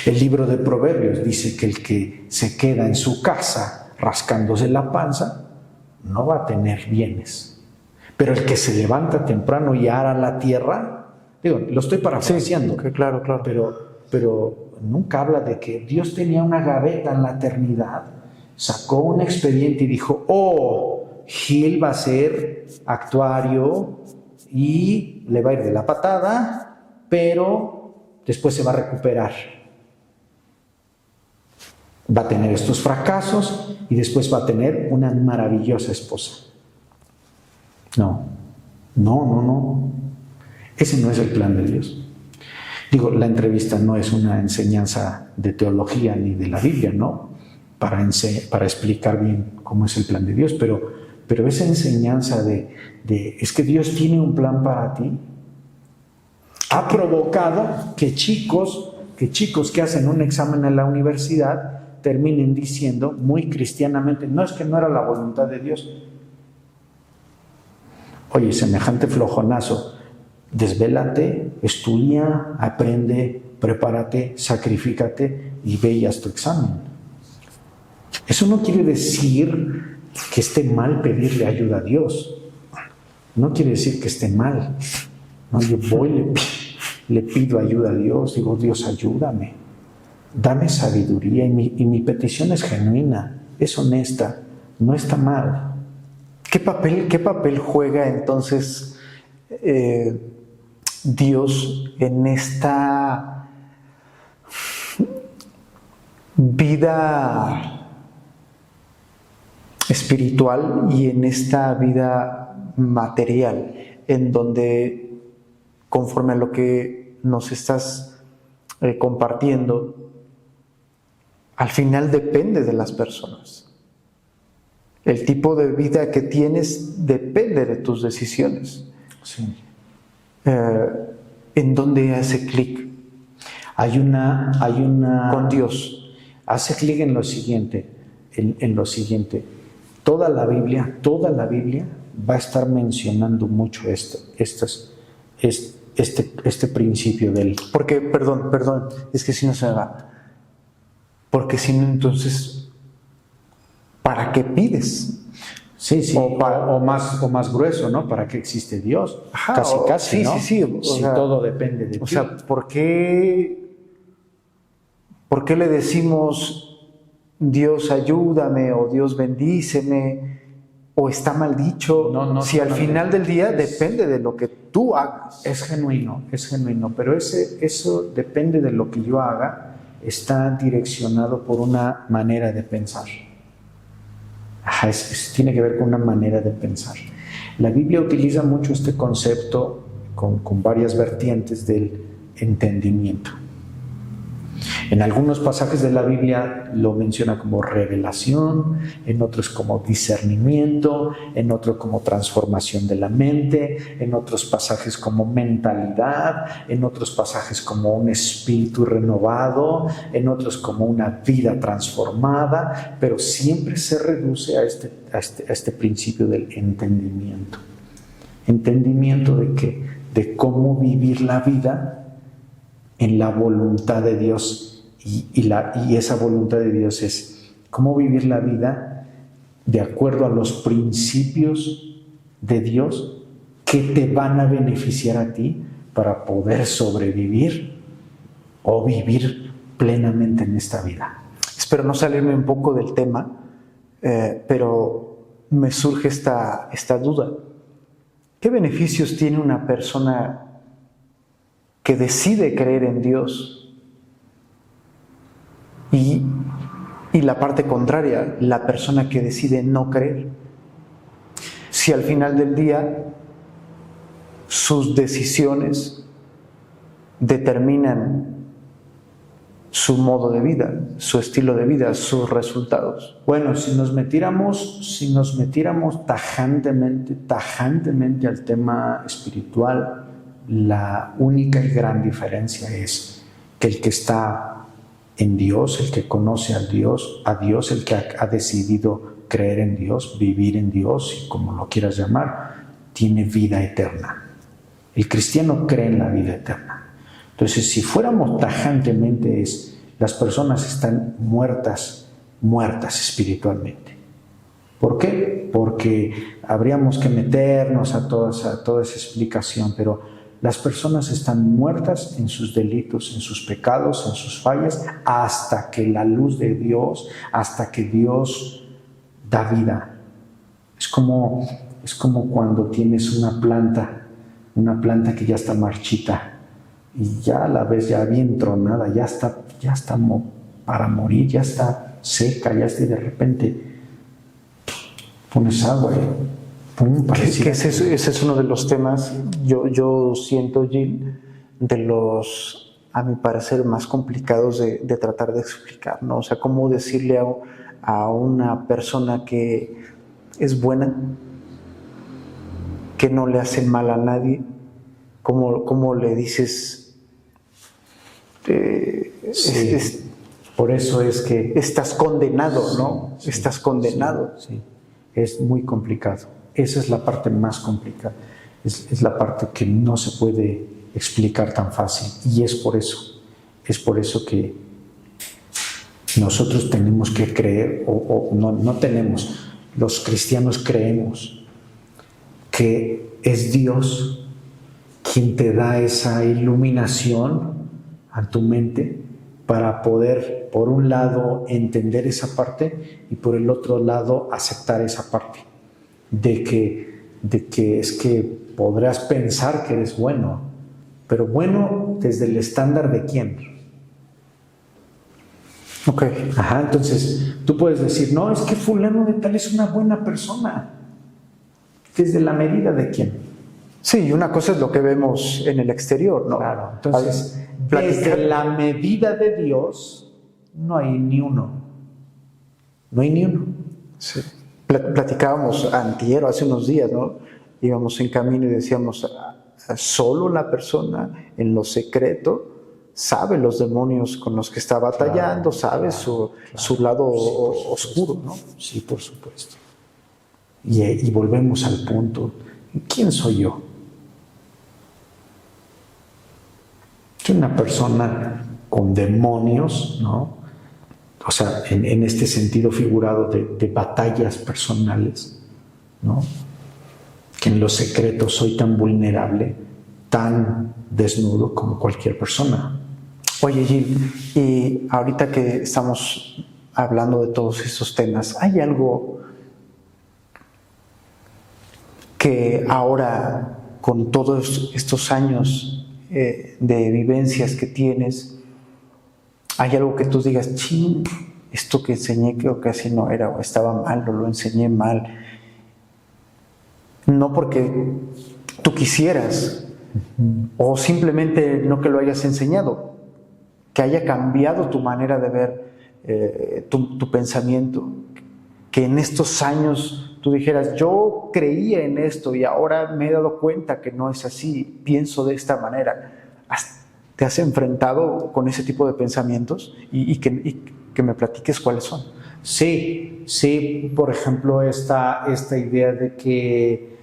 El libro de Proverbios dice que el que se queda en su casa rascándose la panza no va a tener bienes. Pero el que se levanta temprano y ara la tierra, lo estoy parafraseando, Sí, claro. pero nunca habla de que Dios tenía una gaveta en la eternidad, sacó un expediente y dijo, Gil va a ser actuario y le va a ir de la patada, pero después se va a recuperar. Va a tener estos fracasos y después va a tener una maravillosa esposa. No. Ese no es el plan de Dios. La entrevista no es una enseñanza de teología ni de la Biblia, ¿no? Para explicar bien cómo es el plan de Dios, pero esa enseñanza es que Dios tiene un plan para ti, ha provocado que chicos que hacen un examen en la universidad terminen diciendo muy cristianamente, no, es que no era la voluntad de Dios. Oye, semejante flojonazo, desvélate, estudia, aprende, prepárate, sacrifícate y ve y haz tu examen. Eso no quiere decir que esté mal pedirle ayuda a Dios. No quiere decir que esté mal. No, yo voy, le pido ayuda a Dios, digo, Dios, ayúdame. Dame sabiduría y mi petición es genuina, es honesta, no está mal. ¿Qué papel juega entonces Dios en esta vida espiritual y en esta vida material, en donde, conforme a lo que nos estás compartiendo, al final depende de las personas? El tipo de vida que tienes depende de tus decisiones. Sí. ¿En dónde hace clic? Hay una con Dios. Hace clic en lo siguiente, Toda la Biblia va a estar mencionando mucho este principio del... Porque, perdón, es que si no se va. Porque si no, entonces, ¿para qué pides? Sí, o más grueso, ¿no? ¿Para qué existe Dios? Ajá, casi, ¿no? Sí. Si todo depende de ti. O sea, ¿por qué le decimos Dios ayúdame o Dios bendíceme o está mal dicho? No, si al final del día depende de lo que tú hagas. Es genuino, pero eso depende de lo que yo haga, está direccionado por una manera de pensar. Ajá, tiene que ver con una manera de pensar. La Biblia utiliza mucho este concepto con varias vertientes del entendimiento. En algunos pasajes de la Biblia lo menciona como revelación, en otros como discernimiento, en otros como transformación de la mente, en otros pasajes como mentalidad, en otros pasajes como un espíritu renovado, en otros como una vida transformada, pero siempre se reduce a este principio del entendimiento. ¿Entendimiento de qué? De cómo vivir la vida en la voluntad de Dios. Y esa voluntad de Dios es cómo vivir la vida de acuerdo a los principios de Dios que te van a beneficiar a ti para poder sobrevivir o vivir plenamente en esta vida. Espero no salirme un poco del tema, pero me surge esta duda. ¿Qué beneficios tiene una persona que decide creer en Dios? Y la parte contraria, la persona que decide no creer. Si al final del día sus decisiones determinan su modo de vida, su estilo de vida, sus resultados. Bueno, si nos metiéramos tajantemente al tema espiritual, la única y gran diferencia es que el que está en Dios, el que conoce a Dios, el que ha decidido creer en Dios, vivir en Dios, y como lo quieras llamar, tiene vida eterna. El cristiano cree en la vida eterna. Entonces, si fuéramos tajantemente, las personas están muertas espiritualmente. ¿Por qué? Porque habríamos que meternos a toda esa explicación, pero las personas están muertas en sus delitos, en sus pecados, en sus fallas, hasta que la luz de Dios, hasta que Dios da vida. Es como cuando tienes una planta que ya está marchita y ya la ves ya bien tronada, ya está para morir, ya está seca, ya está, y de repente pones agua y ¡pum! Ese es uno de los temas, yo siento, Gil, de los, a mi parecer, más complicados de tratar de explicar, ¿no? O sea, cómo decirle a una persona que es buena, que no le hace mal a nadie, cómo le dices, por eso es que estás condenado, ¿no? Sí, estás condenado. Sí. Es muy complicado. Esa es la parte más complicada. Es la parte que no se puede explicar tan fácil. Y es por eso que Nosotros tenemos que creer, no tenemos, los cristianos creemos que es Dios quien te da esa iluminación a tu mente para poder, por un lado, entender esa parte y por el otro lado, aceptar esa parte. De que es que podrás pensar que eres bueno, pero bueno desde el estándar de quién. Ok. Ajá, entonces tú puedes decir, no, es que fulano de tal es una buena persona. ¿Desde la medida de quién? Sí, una cosa es lo que vemos en el exterior, ¿no? Claro, entonces, desde la medida de Dios, no hay ni uno. No hay ni uno. Sí. Platicábamos antier o hace unos días, ¿no? Íbamos en camino y decíamos, solo la persona en lo secreto sabe los demonios con los que está batallando, sabe su lado oscuro, ¿no? Sí, por supuesto. Y volvemos al punto, ¿quién soy yo? Soy una persona con demonios, ¿no? O sea, en este sentido figurado de batallas personales, ¿no? Que en lo secreto soy tan vulnerable, tan desnudo como cualquier persona. Oye, Gil, y ahorita que estamos hablando de todos estos temas, ¿hay algo que ahora, con todos estos años de vivencias que tienes, hay algo que tú digas, ching, esto que enseñé creo que así no era, o estaba mal, o lo enseñé mal? No porque tú quisieras, o simplemente no que lo hayas enseñado, que haya cambiado tu manera de ver tu pensamiento, que en estos años tú dijeras, yo creía en esto y ahora me he dado cuenta que no es así, pienso de esta manera. ¿Te has enfrentado con ese tipo de pensamientos? Y que me platiques cuáles son. Sí, por ejemplo, esta idea de que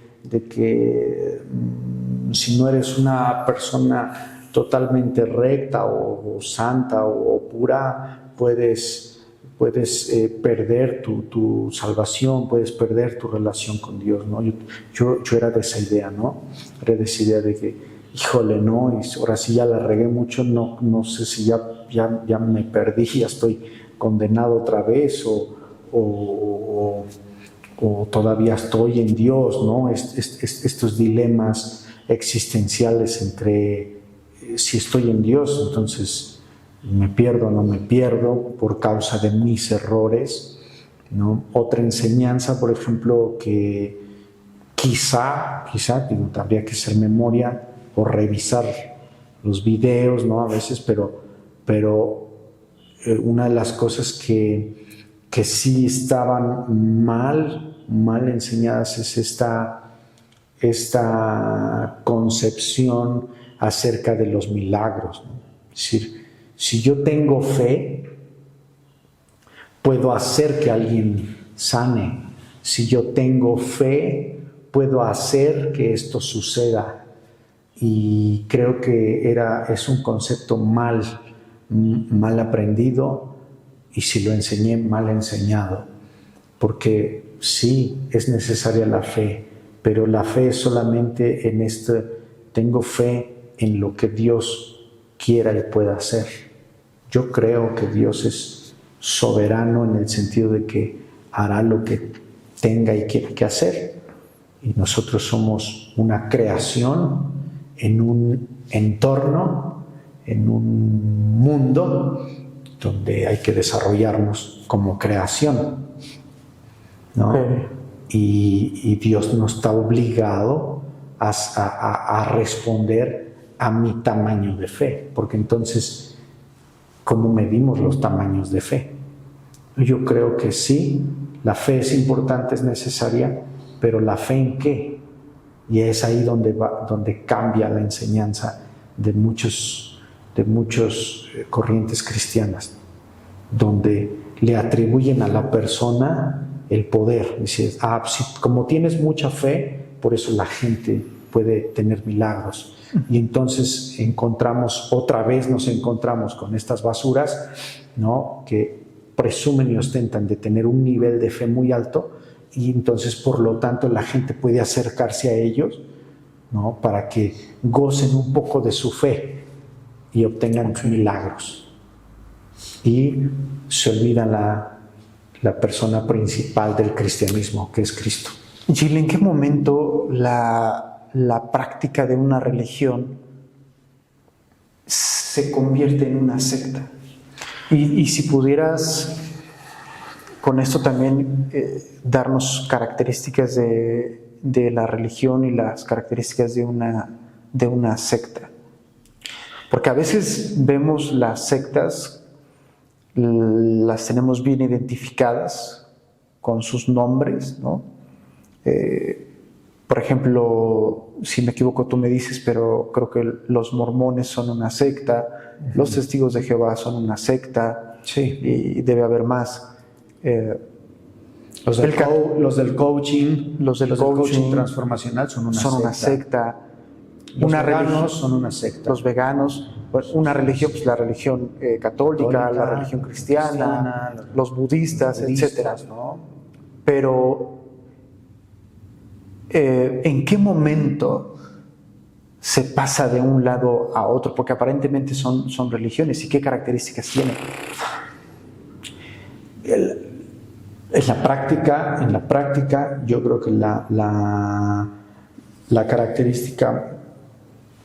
si no eres una persona totalmente recta o santa o pura, puedes perder tu salvación, puedes perder tu relación con Dios, ¿no? Yo era de esa idea, ¿no? Era de esa idea de que, híjole, ¿no? Y ahora sí ya la regué mucho, no sé si ya me perdí, ya estoy condenado otra vez o todavía estoy en Dios, ¿no? Estos dilemas existenciales entre si estoy en Dios, entonces me pierdo o no me pierdo por causa de mis errores, ¿no? Otra enseñanza, por ejemplo, que quizá digo, habría que hacer memoria o revisar los videos, ¿no? A veces, pero una de las cosas que sí estaban mal enseñadas es esta concepción acerca de los milagros, ¿no? Es decir, si yo tengo fe, puedo hacer que alguien sane. Si yo tengo fe, puedo hacer que esto suceda. Y creo que es un concepto mal aprendido, y si lo enseñé, mal enseñado. Porque sí, es necesaria la fe, pero la fe es solamente tengo fe en lo que Dios quiera y pueda hacer. Yo creo que Dios es soberano en el sentido de que hará lo que tenga y quiera que hacer. Y nosotros somos una creación en un entorno, en un mundo donde hay que desarrollarnos como creación, ¿no? Y Dios no está obligado a responder a mi tamaño de fe, porque entonces, ¿cómo medimos los tamaños de fe? Yo creo que sí, la fe es importante, es necesaria, pero ¿la fe en qué? Y es ahí donde cambia la enseñanza de muchos corrientes cristianas, donde le atribuyen a la persona el poder. Dices, como tienes mucha fe, por eso la gente puede tener milagros. Y entonces nos encontramos con estas basuras, ¿no? Que presumen y ostentan de tener un nivel de fe muy alto, y entonces por lo tanto la gente puede acercarse a ellos, ¿no? Para que gocen un poco de su fe y obtengan milagros. Y se olvidan la persona principal del cristianismo, que es Cristo. Gil, ¿en qué momento la práctica de una religión se convierte en una secta? Y si pudieras con esto también darnos características de la religión y las características de una secta. Porque a veces vemos las sectas, las tenemos bien identificadas con sus nombres, ¿no? Por ejemplo, si me equivoco tú me dices, pero creo que los mormones son una secta, los testigos de Jehová son una secta, sí, y debe haber más. Los del coaching transformacional son una secta. Los veganos son una secta. Los veganos, pues una religión, pues la religión católica, la religión cristiana, los budistas, etcétera, ¿no? Pero ¿en qué momento se pasa de un lado a otro? Porque aparentemente son religiones. ¿Y qué características tienen? En la práctica, yo creo que la característica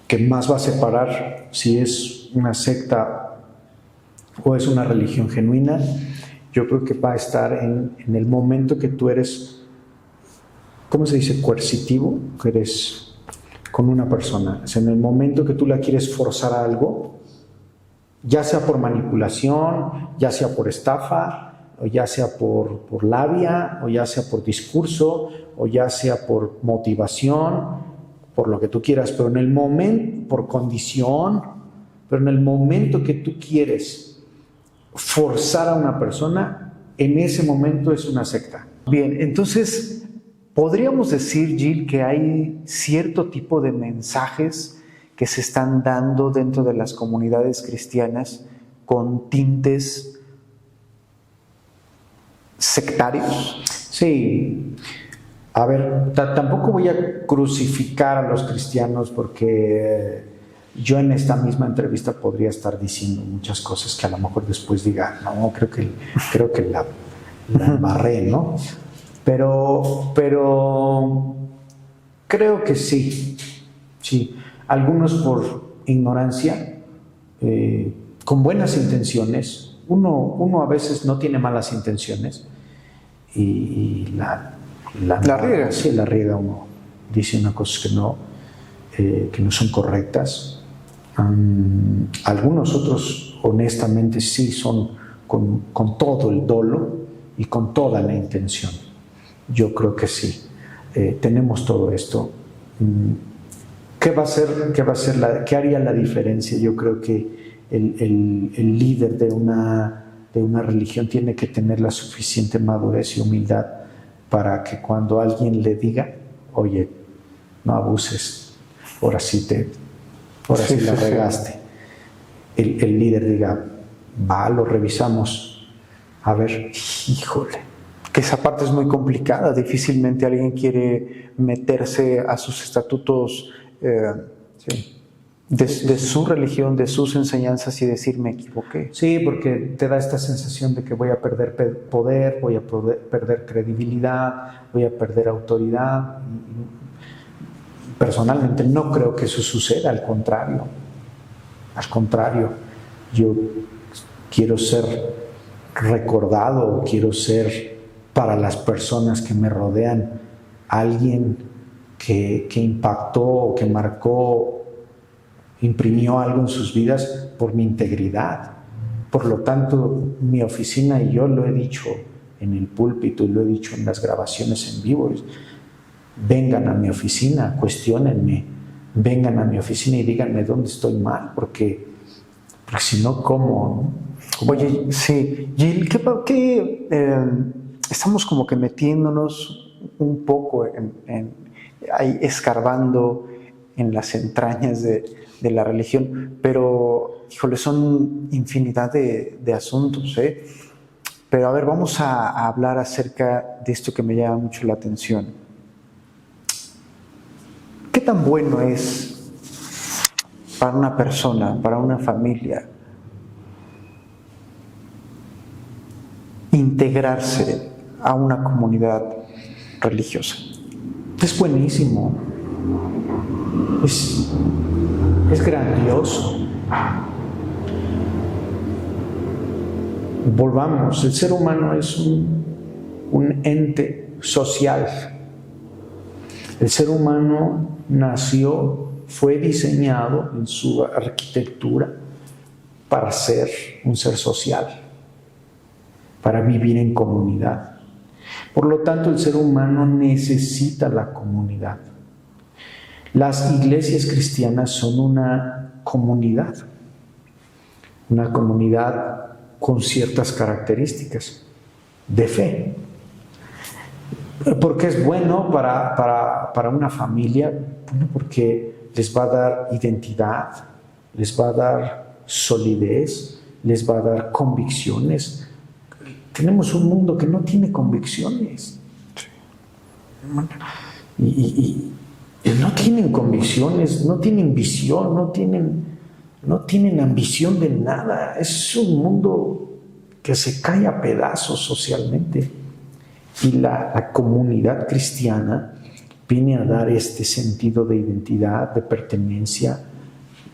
que más va a separar si es una secta o es una religión genuina, yo creo que va a estar en el momento que tú eres, ¿cómo se dice? Coercitivo, que eres con una persona. O sea, en el momento que tú la quieres forzar a algo, ya sea por manipulación, ya sea por estafa, o ya sea por labia, o ya sea por discurso, o ya sea por motivación, por lo que tú quieras, pero en el momento, por condición, pero en el momento que tú quieres forzar a una persona, en ese momento es una secta. Bien, entonces, ¿podríamos decir, Gil, que hay cierto tipo de mensajes que se están dando dentro de las comunidades cristianas con tintes sectarios? Sí. A ver, tampoco voy a crucificar a los cristianos, porque yo en esta misma entrevista podría estar diciendo muchas cosas que a lo mejor después diga, no, creo que la embarré, ¿no? Pero creo que sí. Algunos por ignorancia, con buenas intenciones. Uno a veces no tiene malas intenciones y la riega. Sí, la riega. Uno dice unas cosas que no son correctas. Algunos otros, honestamente, sí son con todo el dolo y con toda la intención. Yo creo que sí. Tenemos todo esto. ¿Qué haría la diferencia? Yo creo que el líder de una religión tiene que tener la suficiente madurez y humildad para que cuando alguien le diga, oye, no abuses, ahora sí la regaste, el líder diga, va, lo revisamos, a ver, híjole. Que esa parte es muy complicada, difícilmente alguien quiere meterse a sus estatutos de su religión, de sus enseñanzas y decir, me equivoqué. Sí, porque te da esta sensación de que voy a perder poder, voy a perder credibilidad, voy a perder autoridad. Personalmente no creo que eso suceda, al contrario. Al contrario, yo quiero ser recordado, quiero ser para las personas que me rodean alguien que impactó o que marcó, imprimió algo en sus vidas por mi integridad. Por lo tanto, mi oficina, y yo lo he dicho en el púlpito y lo he dicho en las grabaciones en vivo, vengan a mi oficina, cuestiónenme, vengan a mi oficina y díganme dónde estoy mal, porque si no, ¿cómo? Oye, sí, Gil, estamos como que metiéndonos un poco ahí escarbando en las entrañas de la religión, pero, híjole, son infinidad de asuntos, Pero a ver, vamos a hablar acerca de esto que me llama mucho la atención. ¿Qué tan bueno es para una persona, para una familia, integrarse a una comunidad religiosa? Es buenísimo, es grandioso. Volvamos, el ser humano es un ente social. El ser humano nació, fue diseñado en su arquitectura para ser un ser social, para vivir en comunidad. Por lo tanto, el ser humano necesita la comunidad. Las iglesias cristianas son una comunidad con ciertas características de fe. ¿Por qué es bueno para una familia? Bueno, porque les va a dar identidad, les va a dar solidez, les va a dar convicciones. Tenemos un mundo que no tiene convicciones. Y no tienen convicciones, no tienen visión, no tienen ambición de nada. Es un mundo que se cae a pedazos socialmente. Y la comunidad cristiana viene a dar este sentido de identidad, de pertenencia,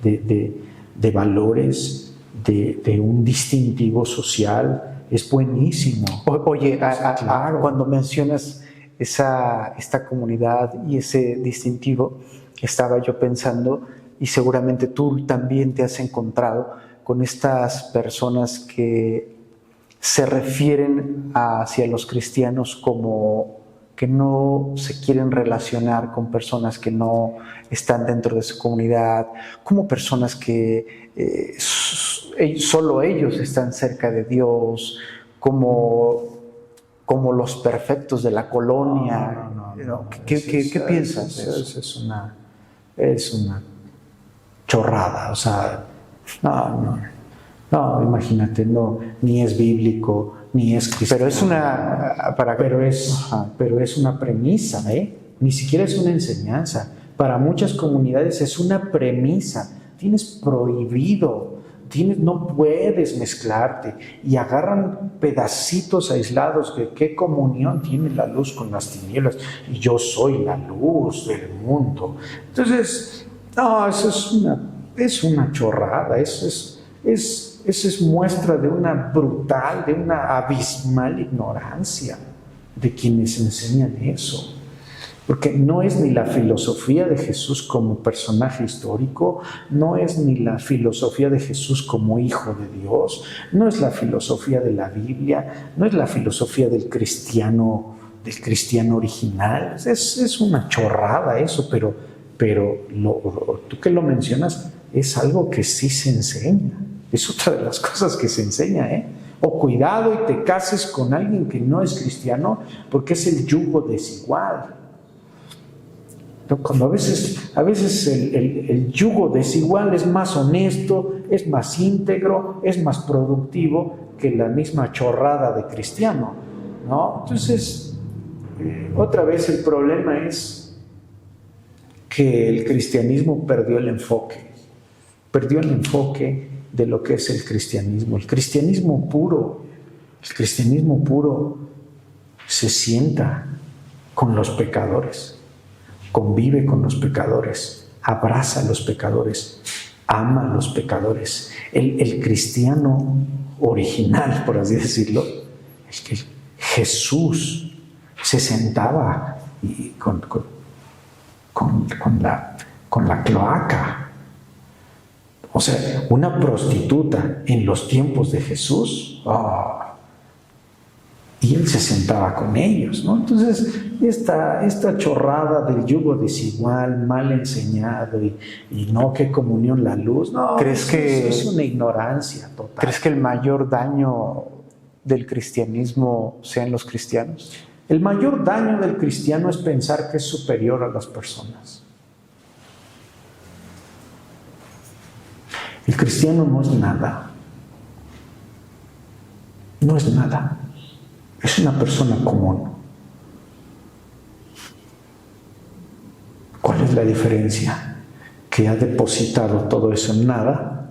de valores, de un distintivo social. Es buenísimo. Oye, Claro. cuando mencionas esta comunidad y ese distintivo, estaba yo pensando, y seguramente tú también te has encontrado con estas personas que se refieren hacia los cristianos como que no se quieren relacionar con personas que no están dentro de su comunidad, como personas que solo ellos están cerca de Dios, como los perfectos de la colonia. No. ¿Qué piensas? Es una chorrada, o sea, no, imagínate, no, ni es bíblico, ni es cristiano. Pero es una premisa, ni siquiera es una enseñanza. Para muchas comunidades es una premisa. Tienes prohibido, no puedes mezclarte, y agarran pedacitos aislados que qué comunión tiene la luz con las tinieblas, y yo soy la luz del mundo. Entonces, no, eso es una chorrada, eso es muestra de una brutal, de una abismal ignorancia de quienes enseñan eso. Porque no es ni la filosofía de Jesús como personaje histórico, no es ni la filosofía de Jesús como hijo de Dios, no es la filosofía de la Biblia, no es la filosofía del cristiano original. Es una chorrada eso, pero tú que lo mencionas, es algo que sí se enseña. Es otra de las cosas que se enseña, O cuidado y te cases con alguien que no es cristiano, porque es el yugo desigual. Cuando a veces el yugo desigual es más honesto, es más íntegro, es más productivo que la misma chorrada de cristiano, ¿no? Entonces, otra vez el problema es que el cristianismo perdió el enfoque de lo que es el cristianismo. El cristianismo puro se sienta con los pecadores, convive con los pecadores, abraza a los pecadores, ama a los pecadores. El cristiano original, por así decirlo, es que Jesús se sentaba con la cloaca. O sea, una prostituta en los tiempos de Jesús, y él se sentaba con ellos, ¿no? Entonces, esta chorrada del yugo desigual, mal enseñado, y no, qué comunión la luz, no, ¿Crees que es una ignorancia total. ¿Crees que el mayor daño del cristianismo sean los cristianos? El mayor daño del cristiano es pensar que es superior a las personas. El cristiano no es nada. No es nada. es una persona común. ¿Cuál es la diferencia? Que ha depositado todo eso en nada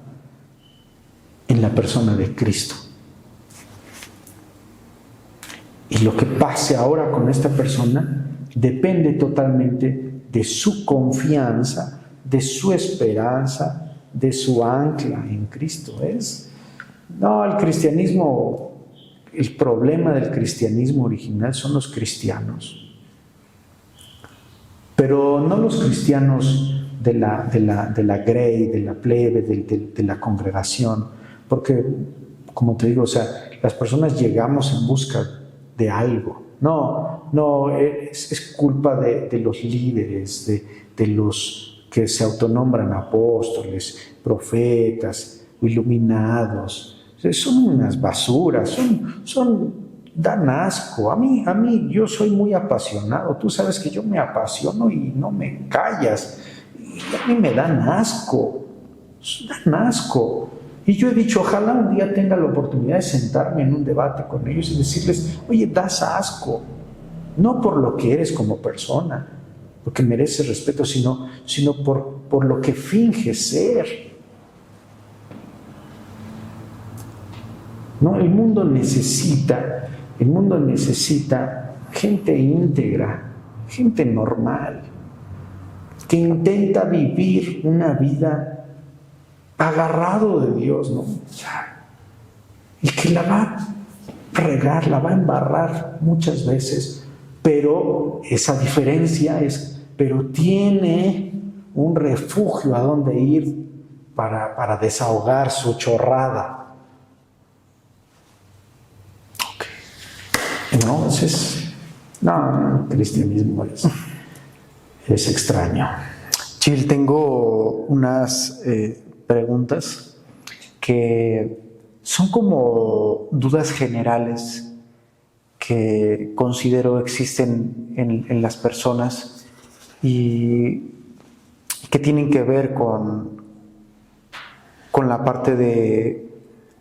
en la persona de Cristo. Y lo que pase ahora con esta persona depende totalmente de su confianza, de su esperanza, de su ancla en Cristo. No, el cristianismo, el problema del cristianismo original son los cristianos. Pero no los cristianos de la grey, de la plebe, de la congregación. Porque, como te digo, o sea, las personas llegamos en busca de algo. No, es culpa de los líderes, de los que se autonombran apóstoles, profetas, iluminados. Son unas basuras, dan asco. A mí, yo soy muy apasionado. Tú sabes que yo me apasiono y no me callas. Y a mí me dan asco. Y yo he dicho, ojalá un día tenga la oportunidad de sentarme en un debate con ellos y decirles, oye, das asco. No por lo que eres como persona, porque mereces respeto, sino por lo que finges ser. ¿No? El mundo necesita gente íntegra, gente normal, que intenta vivir una vida agarrado de Dios, ¿no? Y que la va a regar, la va a embarrar muchas veces, pero esa diferencia pero tiene un refugio a donde ir para desahogar su chorrada. Entonces, el cristianismo es extraño. Gil, tengo unas preguntas que son como dudas generales que considero existen en las personas y que tienen que ver con la parte de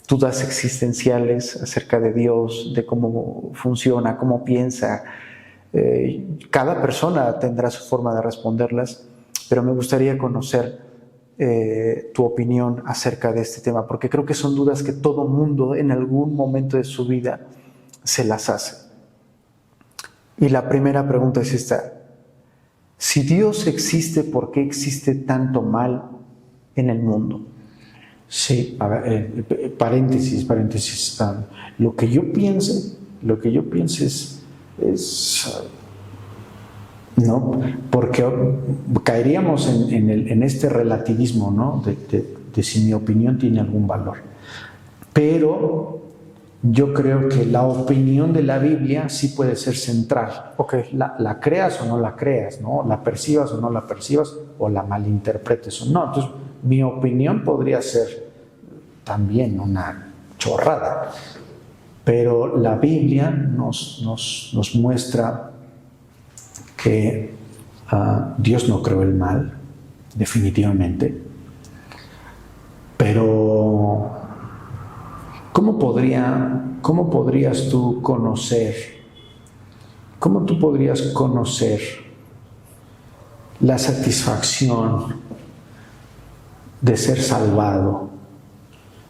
dudas existenciales acerca de Dios, de cómo funciona, cómo piensa. Cada persona tendrá su forma de responderlas, pero me gustaría conocer tu opinión acerca de este tema, porque creo que son dudas que todo mundo en algún momento de su vida se las hace. Y la primera pregunta es esta: si Dios existe, ¿por qué existe tanto mal en el mundo? Sí, a ver, paréntesis. Lo que yo piense es no, porque caeríamos en este relativismo, ¿no? De si mi opinión tiene algún valor. Pero yo creo que la opinión de la Biblia sí puede ser central. Okay. La creas o no la creas, ¿no? La percibas o no la percibas, o la malinterpretes o no. Entonces, mi opinión podría ser también una chorrada. Pero la Biblia nos muestra que Dios no creó el mal, definitivamente. Pero ¿cómo podrías tú conocer la satisfacción de ser salvado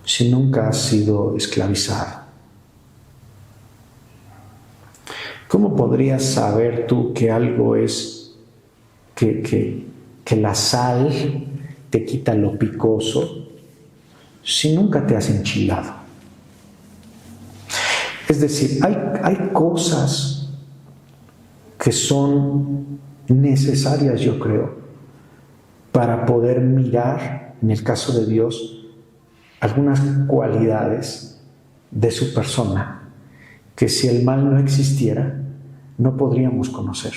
si nunca has sido esclavizado? ¿Cómo podrías saber tú que algo es que la sal te quita lo picoso si nunca te has enchilado? Es decir, hay cosas que son necesarias, yo creo, para poder mirar, en el caso de Dios, algunas cualidades de su persona que si el mal no existiera, no podríamos conocer.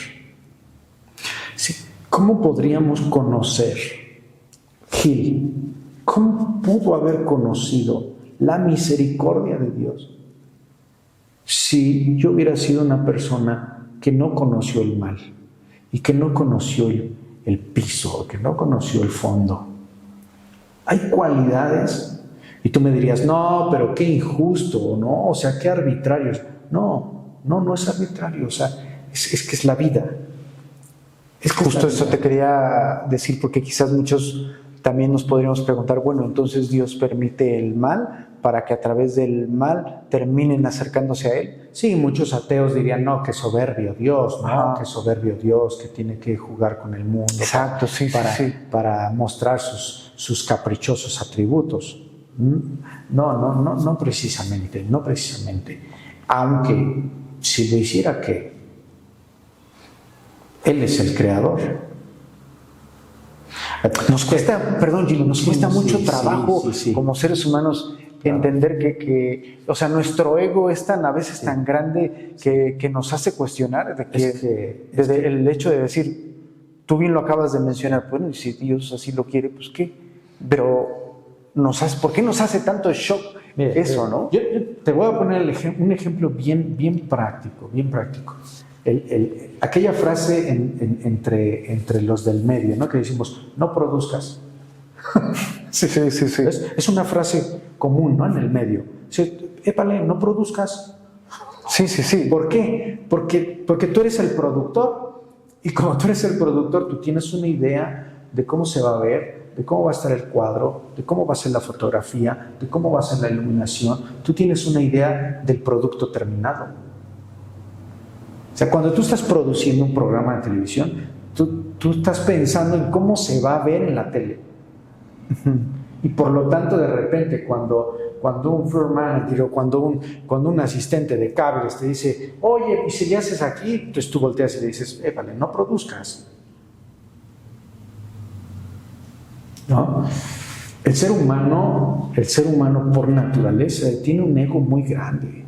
Sí, ¿cómo podríamos conocer, Gil? ¿Cómo pudo haber conocido la misericordia de Dios si yo hubiera sido una persona que no conoció el mal y que no conoció el piso, que no conoció el fondo? Hay cualidades, y tú me dirías, no, pero qué injusto, ¿no? O sea, qué arbitrarios. No, no es arbitrario, o sea, es que es la vida. Es justo eso te quería decir, porque quizás muchos también nos podríamos preguntar, bueno, entonces Dios permite el mal para que a través del mal terminen acercándose a Él. Sí, muchos ateos dirían, no, que soberbio Dios, ¿no? Ajá. Que soberbio Dios, que tiene que jugar con el mundo. Exacto, sí, para mostrar sus caprichosos atributos. No precisamente, no precisamente. Aunque si lo hiciera, ¿qué? Él es el creador. Nos cuesta, perdón Gino, nos cuesta mucho trabajo sí. como seres humanos entender que, o sea, nuestro ego es a veces tan grande que nos hace cuestionar desde el hecho de decir, tú bien lo acabas de mencionar, bueno, y si Dios así lo quiere, pues qué, pero ¿por qué nos hace tanto shock eso, no? Yo te voy a poner un ejemplo bien práctico, bien práctico. Aquella frase entre los del medio, ¿no? Que decimos, no produzcas. Sí. Es una frase común, ¿no? En el medio. Épale, no produzcas. Sí. ¿Por qué? Porque tú eres el productor. Y como tú eres el productor, tú tienes una idea de cómo se va a ver, de cómo va a estar el cuadro, de cómo va a ser la fotografía, de cómo va a ser la iluminación. Tú tienes una idea del producto terminado. O sea, cuando tú estás produciendo un programa de televisión, tú estás pensando en cómo se va a ver en la tele. Y por lo tanto, de repente, cuando un floor manager o cuando un asistente de cables te dice, oye, ¿y si le haces aquí? Entonces tú volteas y le dices, vale, no produzcas. ¿No? El ser humano por naturaleza tiene un ego muy grande.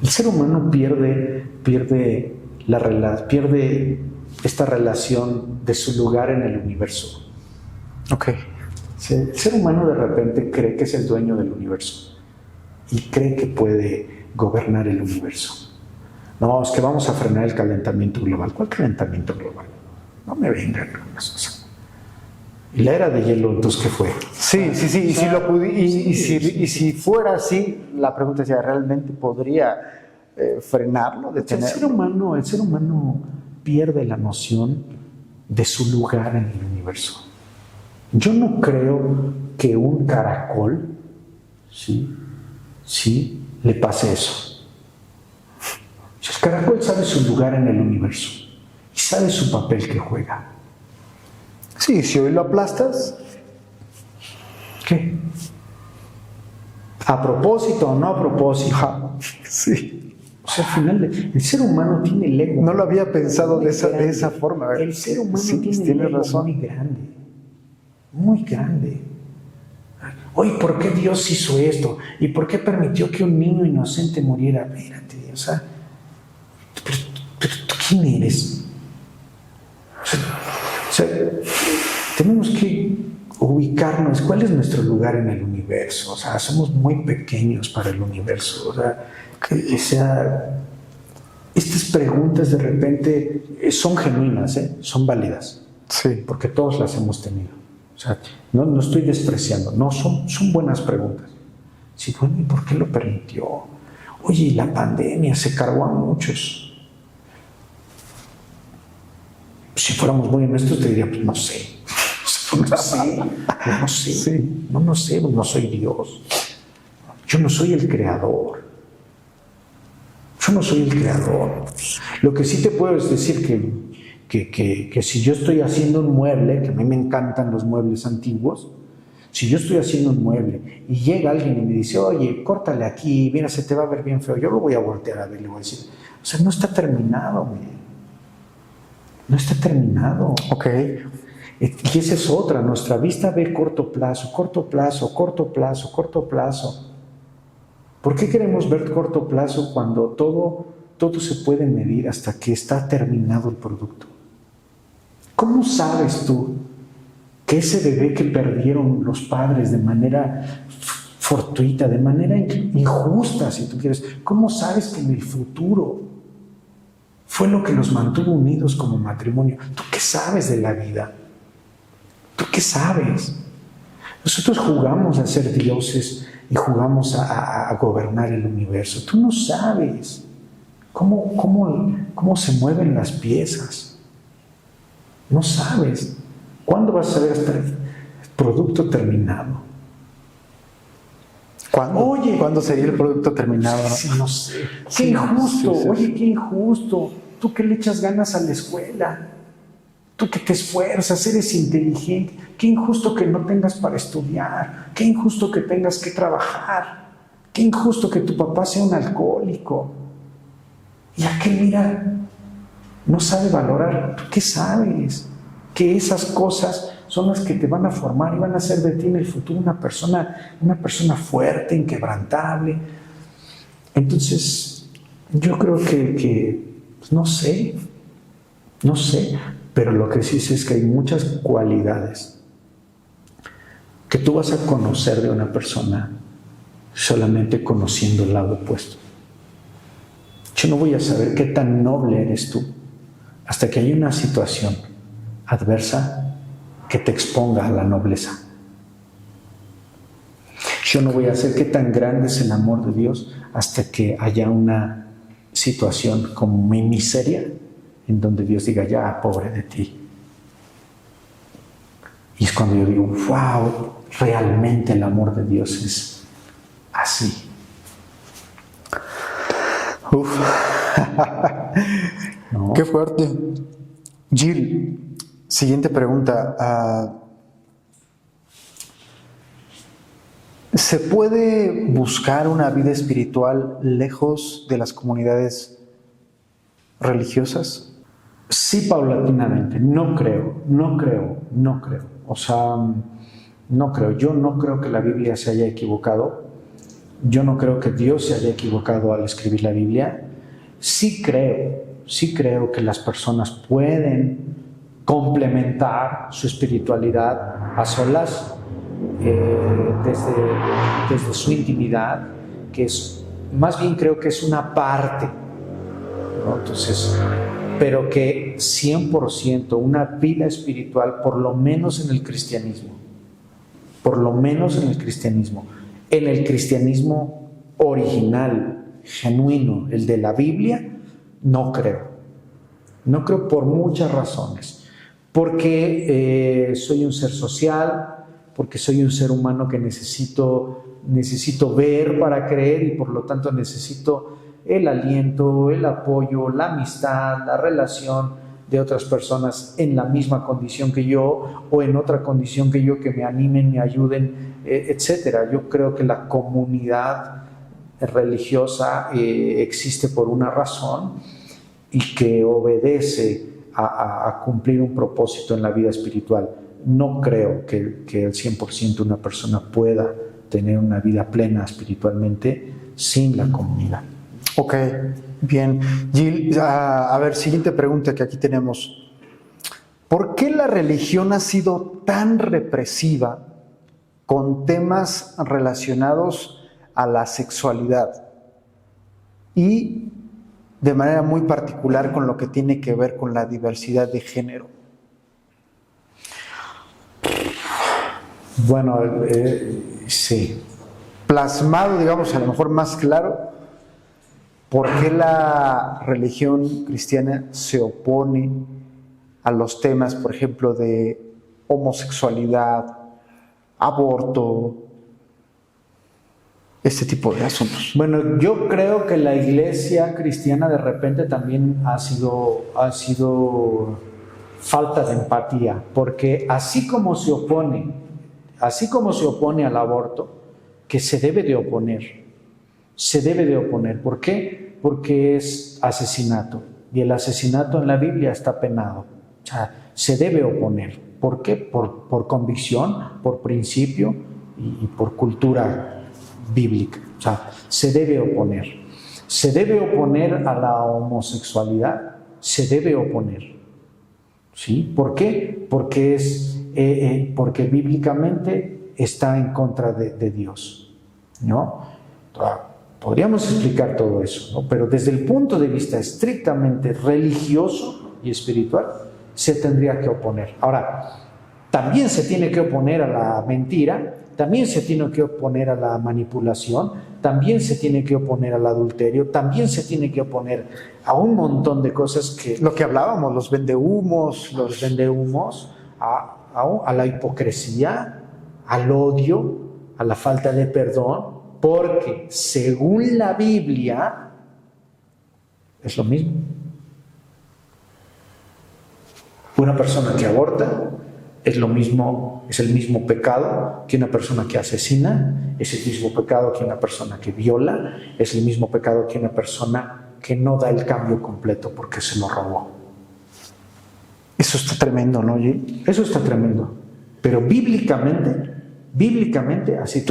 El ser humano pierde esta relación de su lugar en el universo. Ok. El ser humano de repente cree que es el dueño del universo y cree que puede gobernar el universo. No, es que vamos a frenar el calentamiento global. ¿Cuál calentamiento global? No me vengan con eso. ¿Y la era de hielo entonces qué fue? Sí. Y si fuera así, la pregunta es, ¿realmente podría frenarlo, detenerlo? El ser humano pierde la noción de su lugar en el universo. Yo no creo que un caracol, sí, le pase eso. El caracol sabe su lugar en el universo y sabe su papel que juega. Sí, si hoy lo aplastas, ¿qué? ¿A propósito o no a propósito? Sí. O sea, al final, el ser humano tiene el ego. No lo había pensado de esa forma. El ser humano tiene el ego razón. Muy grande. Oye, ¿por qué Dios hizo esto? ¿Y por qué permitió que un niño inocente muriera? Espérate, o sea, pero ¿tú quién eres? O sea, tenemos que ubicarnos. ¿Cuál es nuestro lugar en el universo? O sea, somos muy pequeños para el universo. O sea, estas preguntas de repente son genuinas, son válidas. Sí. Porque todos las hemos tenido. O sea, no estoy despreciando. No, son buenas preguntas. Sí, bueno, ¿y por qué lo permitió? Oye, la pandemia se cargó a muchos. Si fuéramos muy honestos, te diría, pues no sé. No sé, no soy Dios. Yo no soy el creador. Lo que sí te puedo es decir que si yo estoy haciendo un mueble, que a mí me encantan los muebles antiguos, si yo estoy haciendo un mueble y llega alguien y me dice, oye, córtale aquí, mira, se te va a ver bien feo, yo lo voy a voltear a ver y le voy a decir, o sea, no está terminado, no está terminado. Ok. Y esa es otra, nuestra vista ve corto plazo. ¿Por qué queremos ver corto plazo cuando todo se puede medir hasta que está terminado el producto? ¿Cómo sabes tú que ese bebé que perdieron los padres de manera fortuita, de manera injusta, si tú quieres, cómo sabes que en el futuro fue lo que los mantuvo unidos como matrimonio? ¿Tú qué sabes de la vida? ¿Tú qué sabes? Nosotros jugamos a ser dioses y jugamos a gobernar el universo. Tú no sabes cómo se mueven las piezas. No sabes. ¿Cuándo vas a ver hasta el producto terminado? ¿Cuándo sería el producto terminado? Sí, no sé. Qué injusto. Sí. Oye, qué injusto. Tú que le echas ganas a la escuela. Tú que te esfuerzas, eres inteligente. Qué injusto que no tengas para estudiar. Qué injusto que tengas que trabajar. Qué injusto que tu papá sea un alcohólico. Y aquel, mira, no sabe valorar. ¿Tú qué sabes? Que esas cosas son las que te van a formar y van a hacer de ti en el futuro una persona fuerte, inquebrantable. Entonces, yo creo que pues no sé, pero lo que sí sé es que hay muchas cualidades que tú vas a conocer de una persona solamente conociendo el lado opuesto. Yo no voy a saber qué tan noble eres tú hasta que haya una situación adversa que te exponga a la nobleza. Yo no voy a saber qué tan grande es el amor de Dios hasta que haya una situación como mi miseria en donde Dios diga, ya, pobre de ti. Y es cuando yo digo, wow, realmente el amor de Dios es así. Uf. ¿No? Qué fuerte. Jill, siguiente pregunta. ¿Se puede buscar una vida espiritual lejos de las comunidades religiosas? Sí, paulatinamente. No creo. O sea, no creo. Yo no creo que la Biblia se haya equivocado. Yo no creo que Dios se haya equivocado al escribir la Biblia. Sí creo que las personas pueden complementar su espiritualidad a solas desde su intimidad, que es, más bien creo que es una parte, ¿no? Entonces, pero que 100% una vida espiritual, por lo menos en el cristianismo, en el cristianismo original, genuino, el de la Biblia, no creo por muchas razones, porque soy un ser social, porque soy un ser humano que necesito ver para creer y por lo tanto necesito el aliento, el apoyo, la amistad, la relación de otras personas en la misma condición que yo o en otra condición que yo, que me animen, me ayuden, etcétera. Yo creo que la comunidad religiosa existe por una razón y que obedece a cumplir un propósito en la vida espiritual. No creo que el 100% una persona pueda tener una vida plena espiritualmente sin la comunidad. Ok, bien. Jill, a ver, siguiente pregunta que aquí tenemos. ¿Por qué la religión ha sido tan represiva con temas relacionados a la sexualidad y de manera muy particular con lo que tiene que ver con la diversidad de género? Bueno, sí. Plasmado, digamos, a lo mejor más claro, ¿por qué la religión cristiana se opone a los temas, por ejemplo, de homosexualidad, aborto, este tipo de asuntos? Bueno, yo creo que la iglesia cristiana de repente también ha sido falta de empatía, porque así como se opone al aborto, que se debe de oponer. ¿Por qué? Porque es asesinato, y el asesinato en la Biblia está penado. O sea, se debe oponer. ¿Por qué? Por convicción, por principio y por cultura bíblica. O sea, se debe oponer. Se debe oponer a la homosexualidad, se debe oponer. ¿Sí? ¿Por qué? Porque bíblicamente está en contra de Dios, ¿no? Podríamos explicar todo eso, ¿no? Pero desde el punto de vista estrictamente religioso y espiritual, se tendría que oponer. Ahora, también se tiene que oponer a la mentira, también se tiene que oponer a la manipulación, también se tiene que oponer al adulterio, también se tiene que oponer a un montón de cosas que... Lo que hablábamos, los vendehumos, los vendehumos, a la hipocresía, al odio, a la falta de perdón, porque según la Biblia es lo mismo. Una persona que aborta es lo mismo, es el mismo pecado que una persona que asesina, es el mismo pecado que una persona que viola, es el mismo pecado que una persona que no da el cambio completo porque se lo robó. Eso está tremendo, ¿no, Gil? Eso está tremendo. Pero bíblicamente, así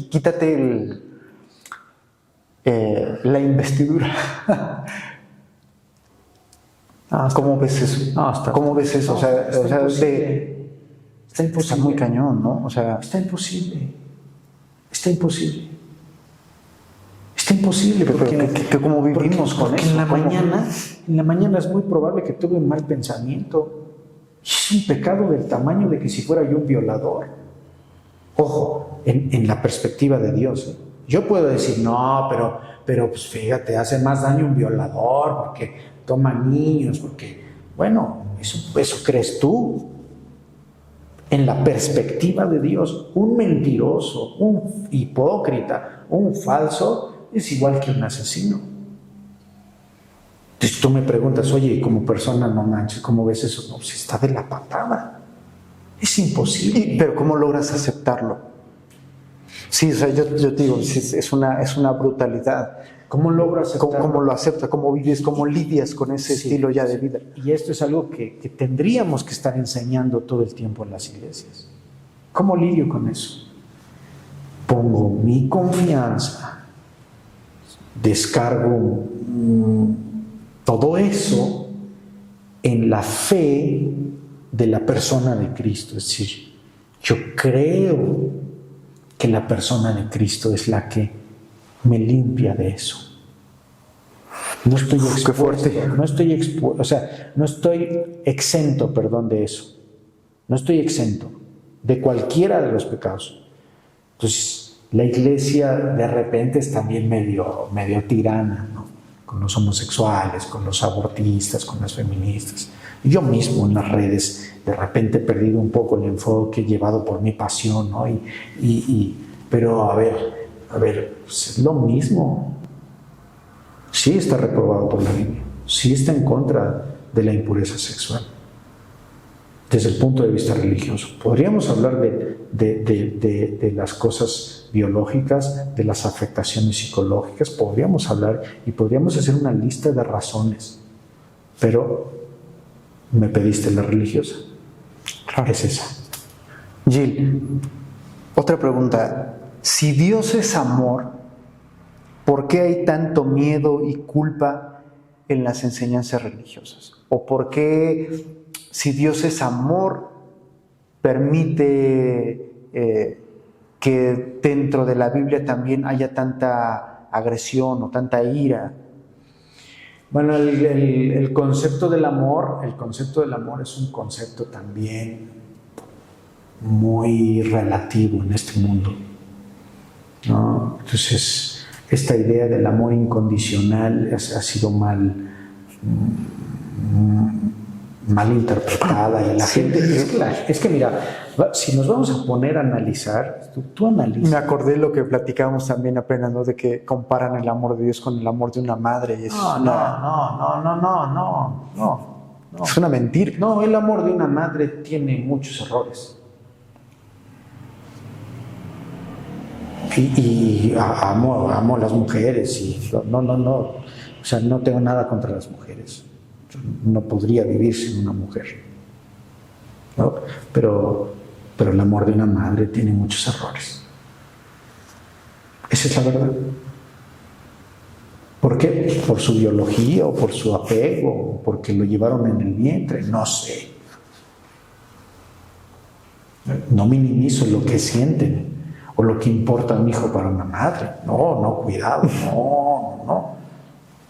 quítate la investidura. ¿Cómo ves eso? ¿Cómo ves eso? Está imposible. Está muy cañón, ¿no? Está imposible. Está imposible porque ¿cómo vivimos con eso? En la mañana es muy probable que tuve un mal pensamiento. Es un pecado del tamaño de que si fuera yo un violador. Ojo, en la perspectiva de Dios. Yo puedo decir, no, pero pues fíjate, hace más daño un violador porque toma niños, porque, bueno, eso crees tú. En la perspectiva de Dios, un mentiroso, un hipócrita, un falso, es igual que un asesino. Entonces tú me preguntas, oye, como persona, no manches, ¿cómo ves eso? No, pues está de la patada. Es imposible. Pero ¿cómo logras aceptarlo? Sí, o sea, yo te digo, es una brutalidad. ¿Cómo logras aceptarlo? ¿Cómo lo aceptas? ¿Cómo vives? ¿Cómo lidias con ese estilo ya de vida? Y esto es algo que tendríamos que estar enseñando todo el tiempo en las iglesias. ¿Cómo lidio con eso? Pongo mi confianza, descargo todo eso en la fe de la persona de Cristo. Es decir, yo creo que la persona de Cristo es la que me limpia de eso. No estoy expuesto, no estoy exento, de eso. No estoy exento de cualquiera de los pecados. Entonces, la iglesia de repente es también medio tirana, ¿no? Con los homosexuales, con los abortistas, con las feministas. Yo mismo en las redes de repente he perdido un poco el enfoque llevado por mi pasión, ¿no? Pero a ver, pues es lo mismo. Sí está reprobado por la Biblia, sí está en contra de la impureza sexual. Desde el punto de vista religioso, podríamos hablar de las cosas biológicas, de las afectaciones psicológicas, podríamos hablar y podríamos hacer una lista de razones, pero me pediste la religiosa. Claro. Es esa. Gil, otra pregunta. Si Dios es amor, ¿por qué hay tanto miedo y culpa en las enseñanzas religiosas? ¿O por qué, si Dios es amor, permite que dentro de la Biblia también haya tanta agresión o tanta ira? Bueno, el concepto del amor es un concepto también muy relativo en este mundo, ¿no? Entonces, esta idea del amor incondicional ha sido mal interpretada y la gente... Es que mira, si nos vamos a poner a analizar, tú analizas. Me acordé lo que platicábamos también apenas, ¿no? De que comparan el amor de Dios con el amor de una madre. Y No. Es una mentira. No, el amor de una madre tiene muchos errores. Y amo a las mujeres y no. O sea, no tengo nada contra las mujeres. Yo no podría vivir sin una mujer, ¿no? Pero el amor de una madre tiene muchos errores. Esa es la verdad. ¿Por qué? ¿Por su biología o por su apego o porque lo llevaron en el vientre? No sé. No minimizo lo que sienten o lo que importa a un hijo para una madre. No, cuidado,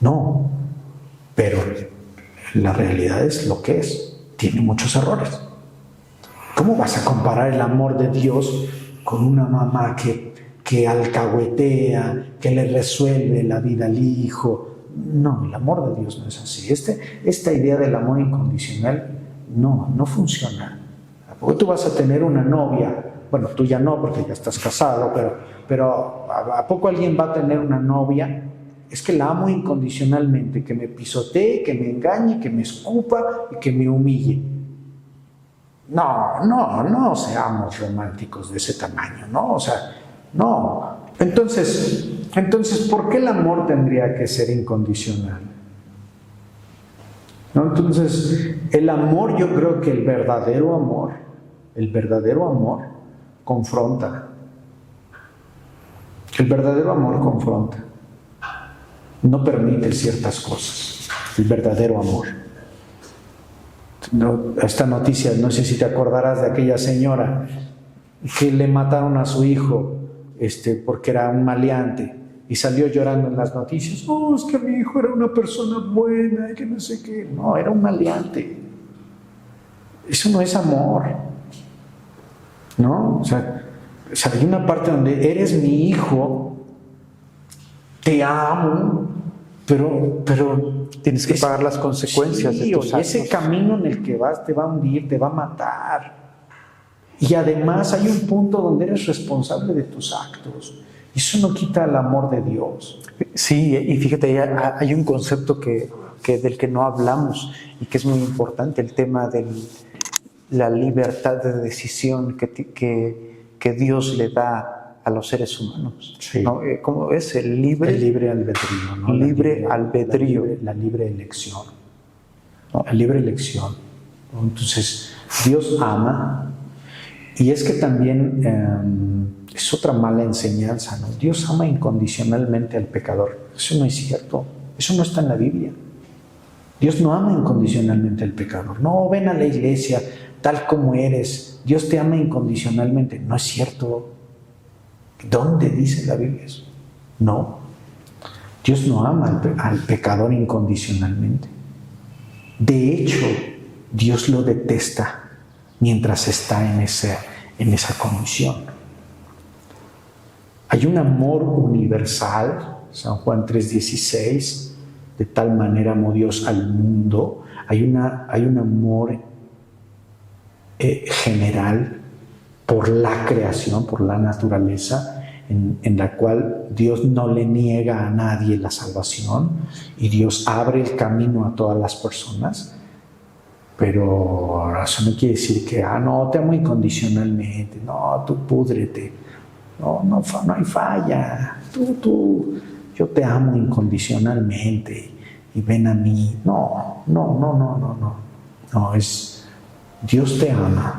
no. Pero la realidad es lo que es. Tiene muchos errores. ¿Cómo vas a comparar el amor de Dios con una mamá que alcahuetea, que le resuelve la vida al hijo? No, el amor de Dios no es así. Esta idea del amor incondicional no funciona. Porque tú vas a tener una novia, bueno, tú ya no porque ya estás casado, pero ¿a poco alguien va a tener una novia? Es que la amo incondicionalmente, que me pisotee, que me engañe, que me escupa y que me humille. No seamos románticos de ese tamaño, ¿no? O sea, no. Entonces, ¿por qué el amor tendría que ser incondicional? ¿No? Entonces, el amor, yo creo que el verdadero amor confronta. El verdadero amor confronta. No permite ciertas cosas. El verdadero amor. Esta noticia, no sé si te acordarás de aquella señora que le mataron a su hijo porque era un maleante y salió llorando en las noticias. No, es que mi hijo era una persona buena y que no sé qué. No, era un maleante. Eso no es amor, ¿no? O sea, hay una parte donde eres mi hijo, te amo, pero tienes que pagar las consecuencias de tus actos. Ese camino en el que vas te va a hundir, te va a matar. Y además hay un punto donde eres responsable de tus actos. Eso no quita el amor de Dios. Sí, y fíjate, hay un concepto del que no hablamos y que es muy importante, el tema de la libertad de decisión que Dios le da a los seres humanos. Sí. ¿No? ¿Cómo es? El libre albedrío, ¿no? Libre albedrío. La libre elección. ¿No? La libre elección. Entonces, Dios ama. Y es que también es otra mala enseñanza, ¿no? Dios ama incondicionalmente al pecador. Eso no es cierto. Eso no está en la Biblia. Dios no ama incondicionalmente al pecador. No, ven a la iglesia tal como eres. Dios te ama incondicionalmente. No es cierto. ¿Dónde dice la Biblia eso? No. Dios no ama al pecador incondicionalmente. De hecho, Dios lo detesta mientras está en esa condición. Hay un amor universal, San Juan 3:16, de tal manera amó Dios al mundo. Hay un amor general por la creación, por la naturaleza, en la cual Dios no le niega a nadie la salvación y Dios abre el camino a todas las personas. Pero eso no quiere decir que, no, te amo incondicionalmente, no, tú púdrete, no hay falla, yo te amo incondicionalmente y ven a mí. No, es Dios te ama,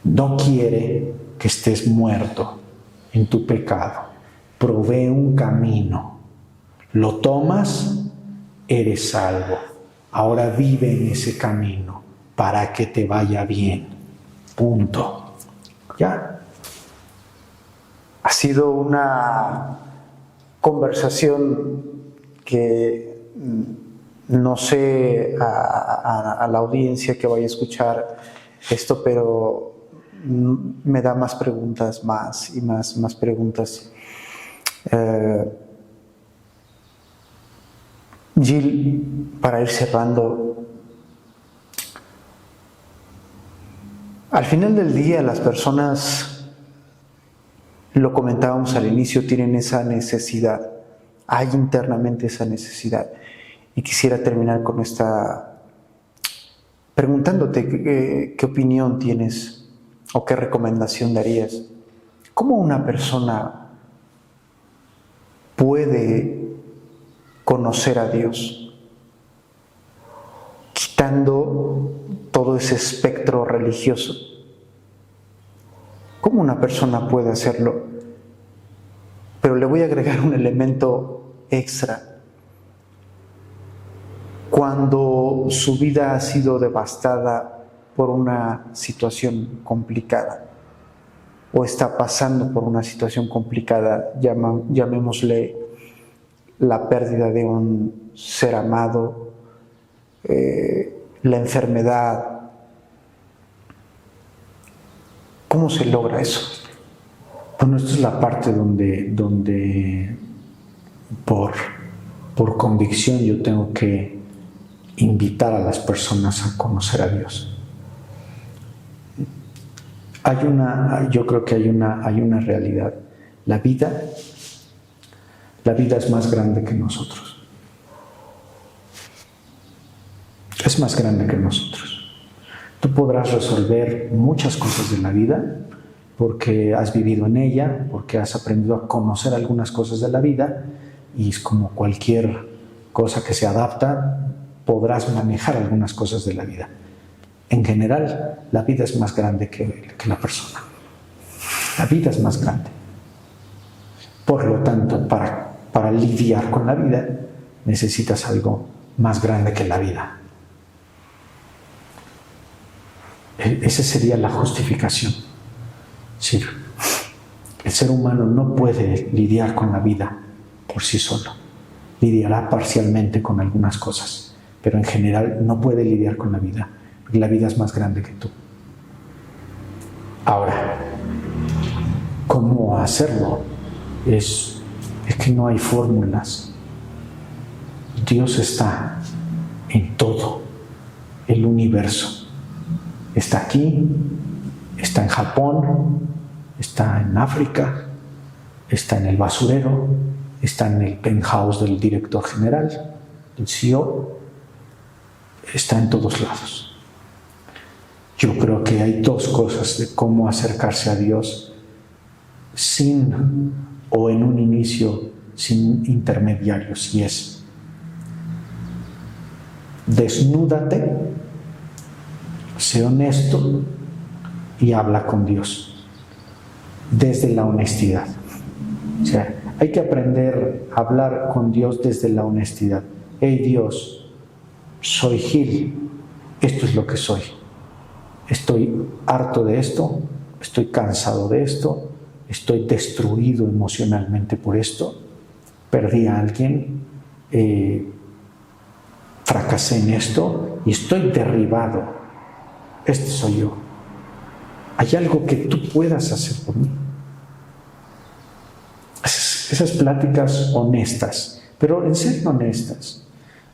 no quiere que estés muerto en tu pecado, provee un camino, lo tomas, eres salvo. Ahora vive en ese camino para que te vaya bien. Punto. ¿Ya? Ha sido una conversación que no sé a la audiencia que vaya a escuchar esto, pero me da más preguntas, más preguntas. Jill, para ir cerrando, al final del día las personas, lo comentábamos al inicio, tienen esa necesidad, hay internamente esa necesidad. Y quisiera terminar con esta, preguntándote qué opinión tienes o qué recomendación darías. ¿Cómo una persona puede conocer a Dios, quitando todo ese espectro religioso? ¿Cómo una persona puede hacerlo? Pero le voy a agregar un elemento extra. Cuando su vida ha sido devastada por una situación complicada, o está pasando por una situación complicada, llamémosle la pérdida de un ser amado, la enfermedad, ¿Cómo se logra eso? Bueno, esta es la parte donde por convicción yo tengo que invitar a las personas a conocer a Dios. Yo creo que hay una realidad. La vida es más grande que nosotros. Es más grande que nosotros. Tú podrás resolver muchas cosas de la vida porque has vivido en ella, porque has aprendido a conocer algunas cosas de la vida, y es como cualquier cosa que se adapta, podrás manejar algunas cosas de la vida. En general, la vida es más grande que la persona. La vida es más grande. Por lo tanto, para lidiar con la vida, necesitas algo más grande que la vida. Esa sería la justificación. Sí, el ser humano no puede lidiar con la vida por sí solo. Lidiará parcialmente con algunas cosas, pero en general no puede lidiar con la vida, porque la vida es más grande que tú. Ahora, ¿cómo hacerlo? Es que no hay fórmulas. Dios está en todo el universo. Está aquí, está en Japón, está en África, está en el basurero, está en el penthouse del director general, del CEO, está en todos lados. Yo creo que hay dos cosas de cómo acercarse a Dios o en un inicio, sin intermediarios, y es: desnúdate, sé honesto y habla con Dios desde la honestidad. O sea, hay que aprender a hablar con Dios desde la honestidad. Hey Dios, soy Gil, esto es lo que soy. Estoy harto de esto, estoy cansado de esto, estoy destruido emocionalmente por esto, perdí a alguien, fracasé en esto y estoy derribado. Este soy yo. ¿Hay algo que tú puedas hacer por mí? Esas pláticas honestas, pero en serio honestas.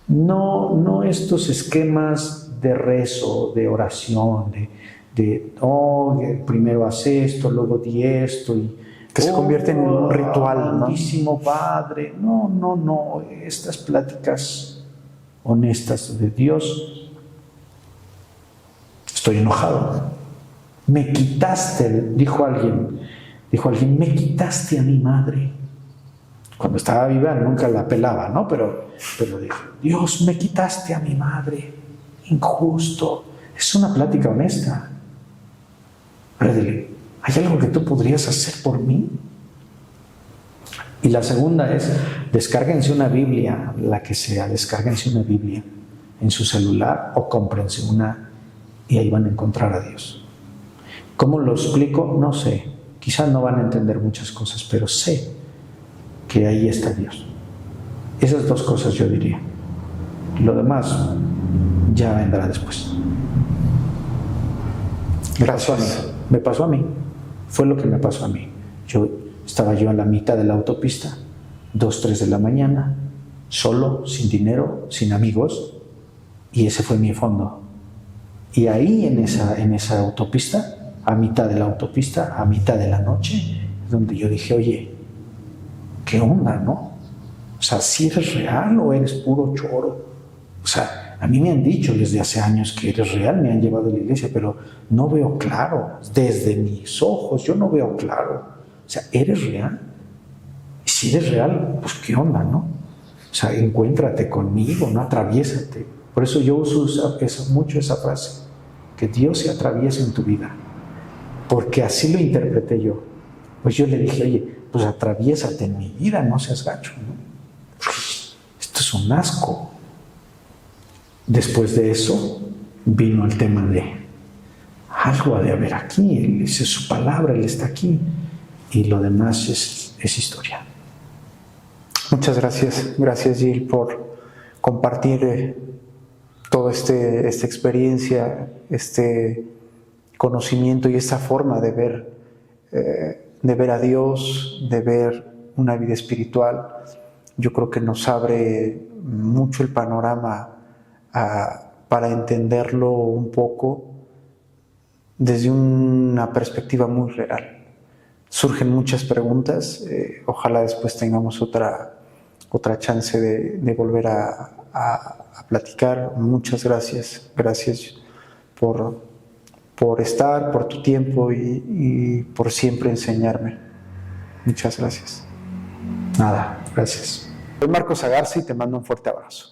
No estos esquemas de rezo, de oración, primero haz esto, luego di esto, y que se convierten en un ritual, ¿no? Santísimo Padre. No. Estas pláticas honestas de Dios. Estoy enojado. Me quitaste, dijo alguien, me quitaste a mi madre. Cuando estaba viva nunca la pelaba, ¿no? Pero dijo: Dios, me quitaste a mi madre. Injusto. Es una plática honesta. Ahora dile: ¿hay algo que tú podrías hacer por mí? Y la segunda es: descárguense una Biblia, la que sea, descárguense una Biblia en su celular o cómprense una, y ahí van a encontrar a Dios. ¿Cómo lo explico? No sé. Quizás no van a entender muchas cosas, pero sé que ahí está Dios. Esas dos cosas yo diría. Lo demás ya vendrá después. Gracias. Me pasó a mí. Fue lo que me pasó a mí. Estaba yo a la mitad de la autopista, 2, 3 de la mañana, solo, sin dinero, sin amigos, y ese fue mi fondo. Y ahí en esa autopista, a mitad de la autopista, a mitad de la noche, es donde yo dije: oye, ¿qué onda, no? O sea, ¿si eres real o eres puro choro? O sea, a mí me han dicho desde hace años que eres real, me han llevado a la iglesia, pero no veo claro. Desde mis ojos yo no veo claro. O sea, ¿eres real? Y si eres real, pues ¿qué onda, no? O sea, encuéntrate conmigo, no atraviésate. Por eso yo uso mucho esa frase, que Dios se atraviesa en tu vida. Porque así lo interpreté yo. Pues yo le dije: oye, pues atraviésate en mi vida, no seas gacho, ¿no? Esto es un asco. Después de eso vino el tema de algo ha de haber aquí, esa es su palabra, Él está aquí, y lo demás es historia. Muchas gracias. Gracias, Gil, por compartir toda esta experiencia, conocimiento y esa forma de ver a Dios, de ver una vida espiritual, yo creo que nos abre mucho el panorama para entenderlo un poco desde una perspectiva muy real. Surgen muchas preguntas, ojalá después tengamos otra chance de volver a platicar. Muchas gracias, gracias por estar, por tu tiempo y por siempre enseñarme. Muchas gracias. Nada, gracias. Soy Marcos Agarza y te mando un fuerte abrazo.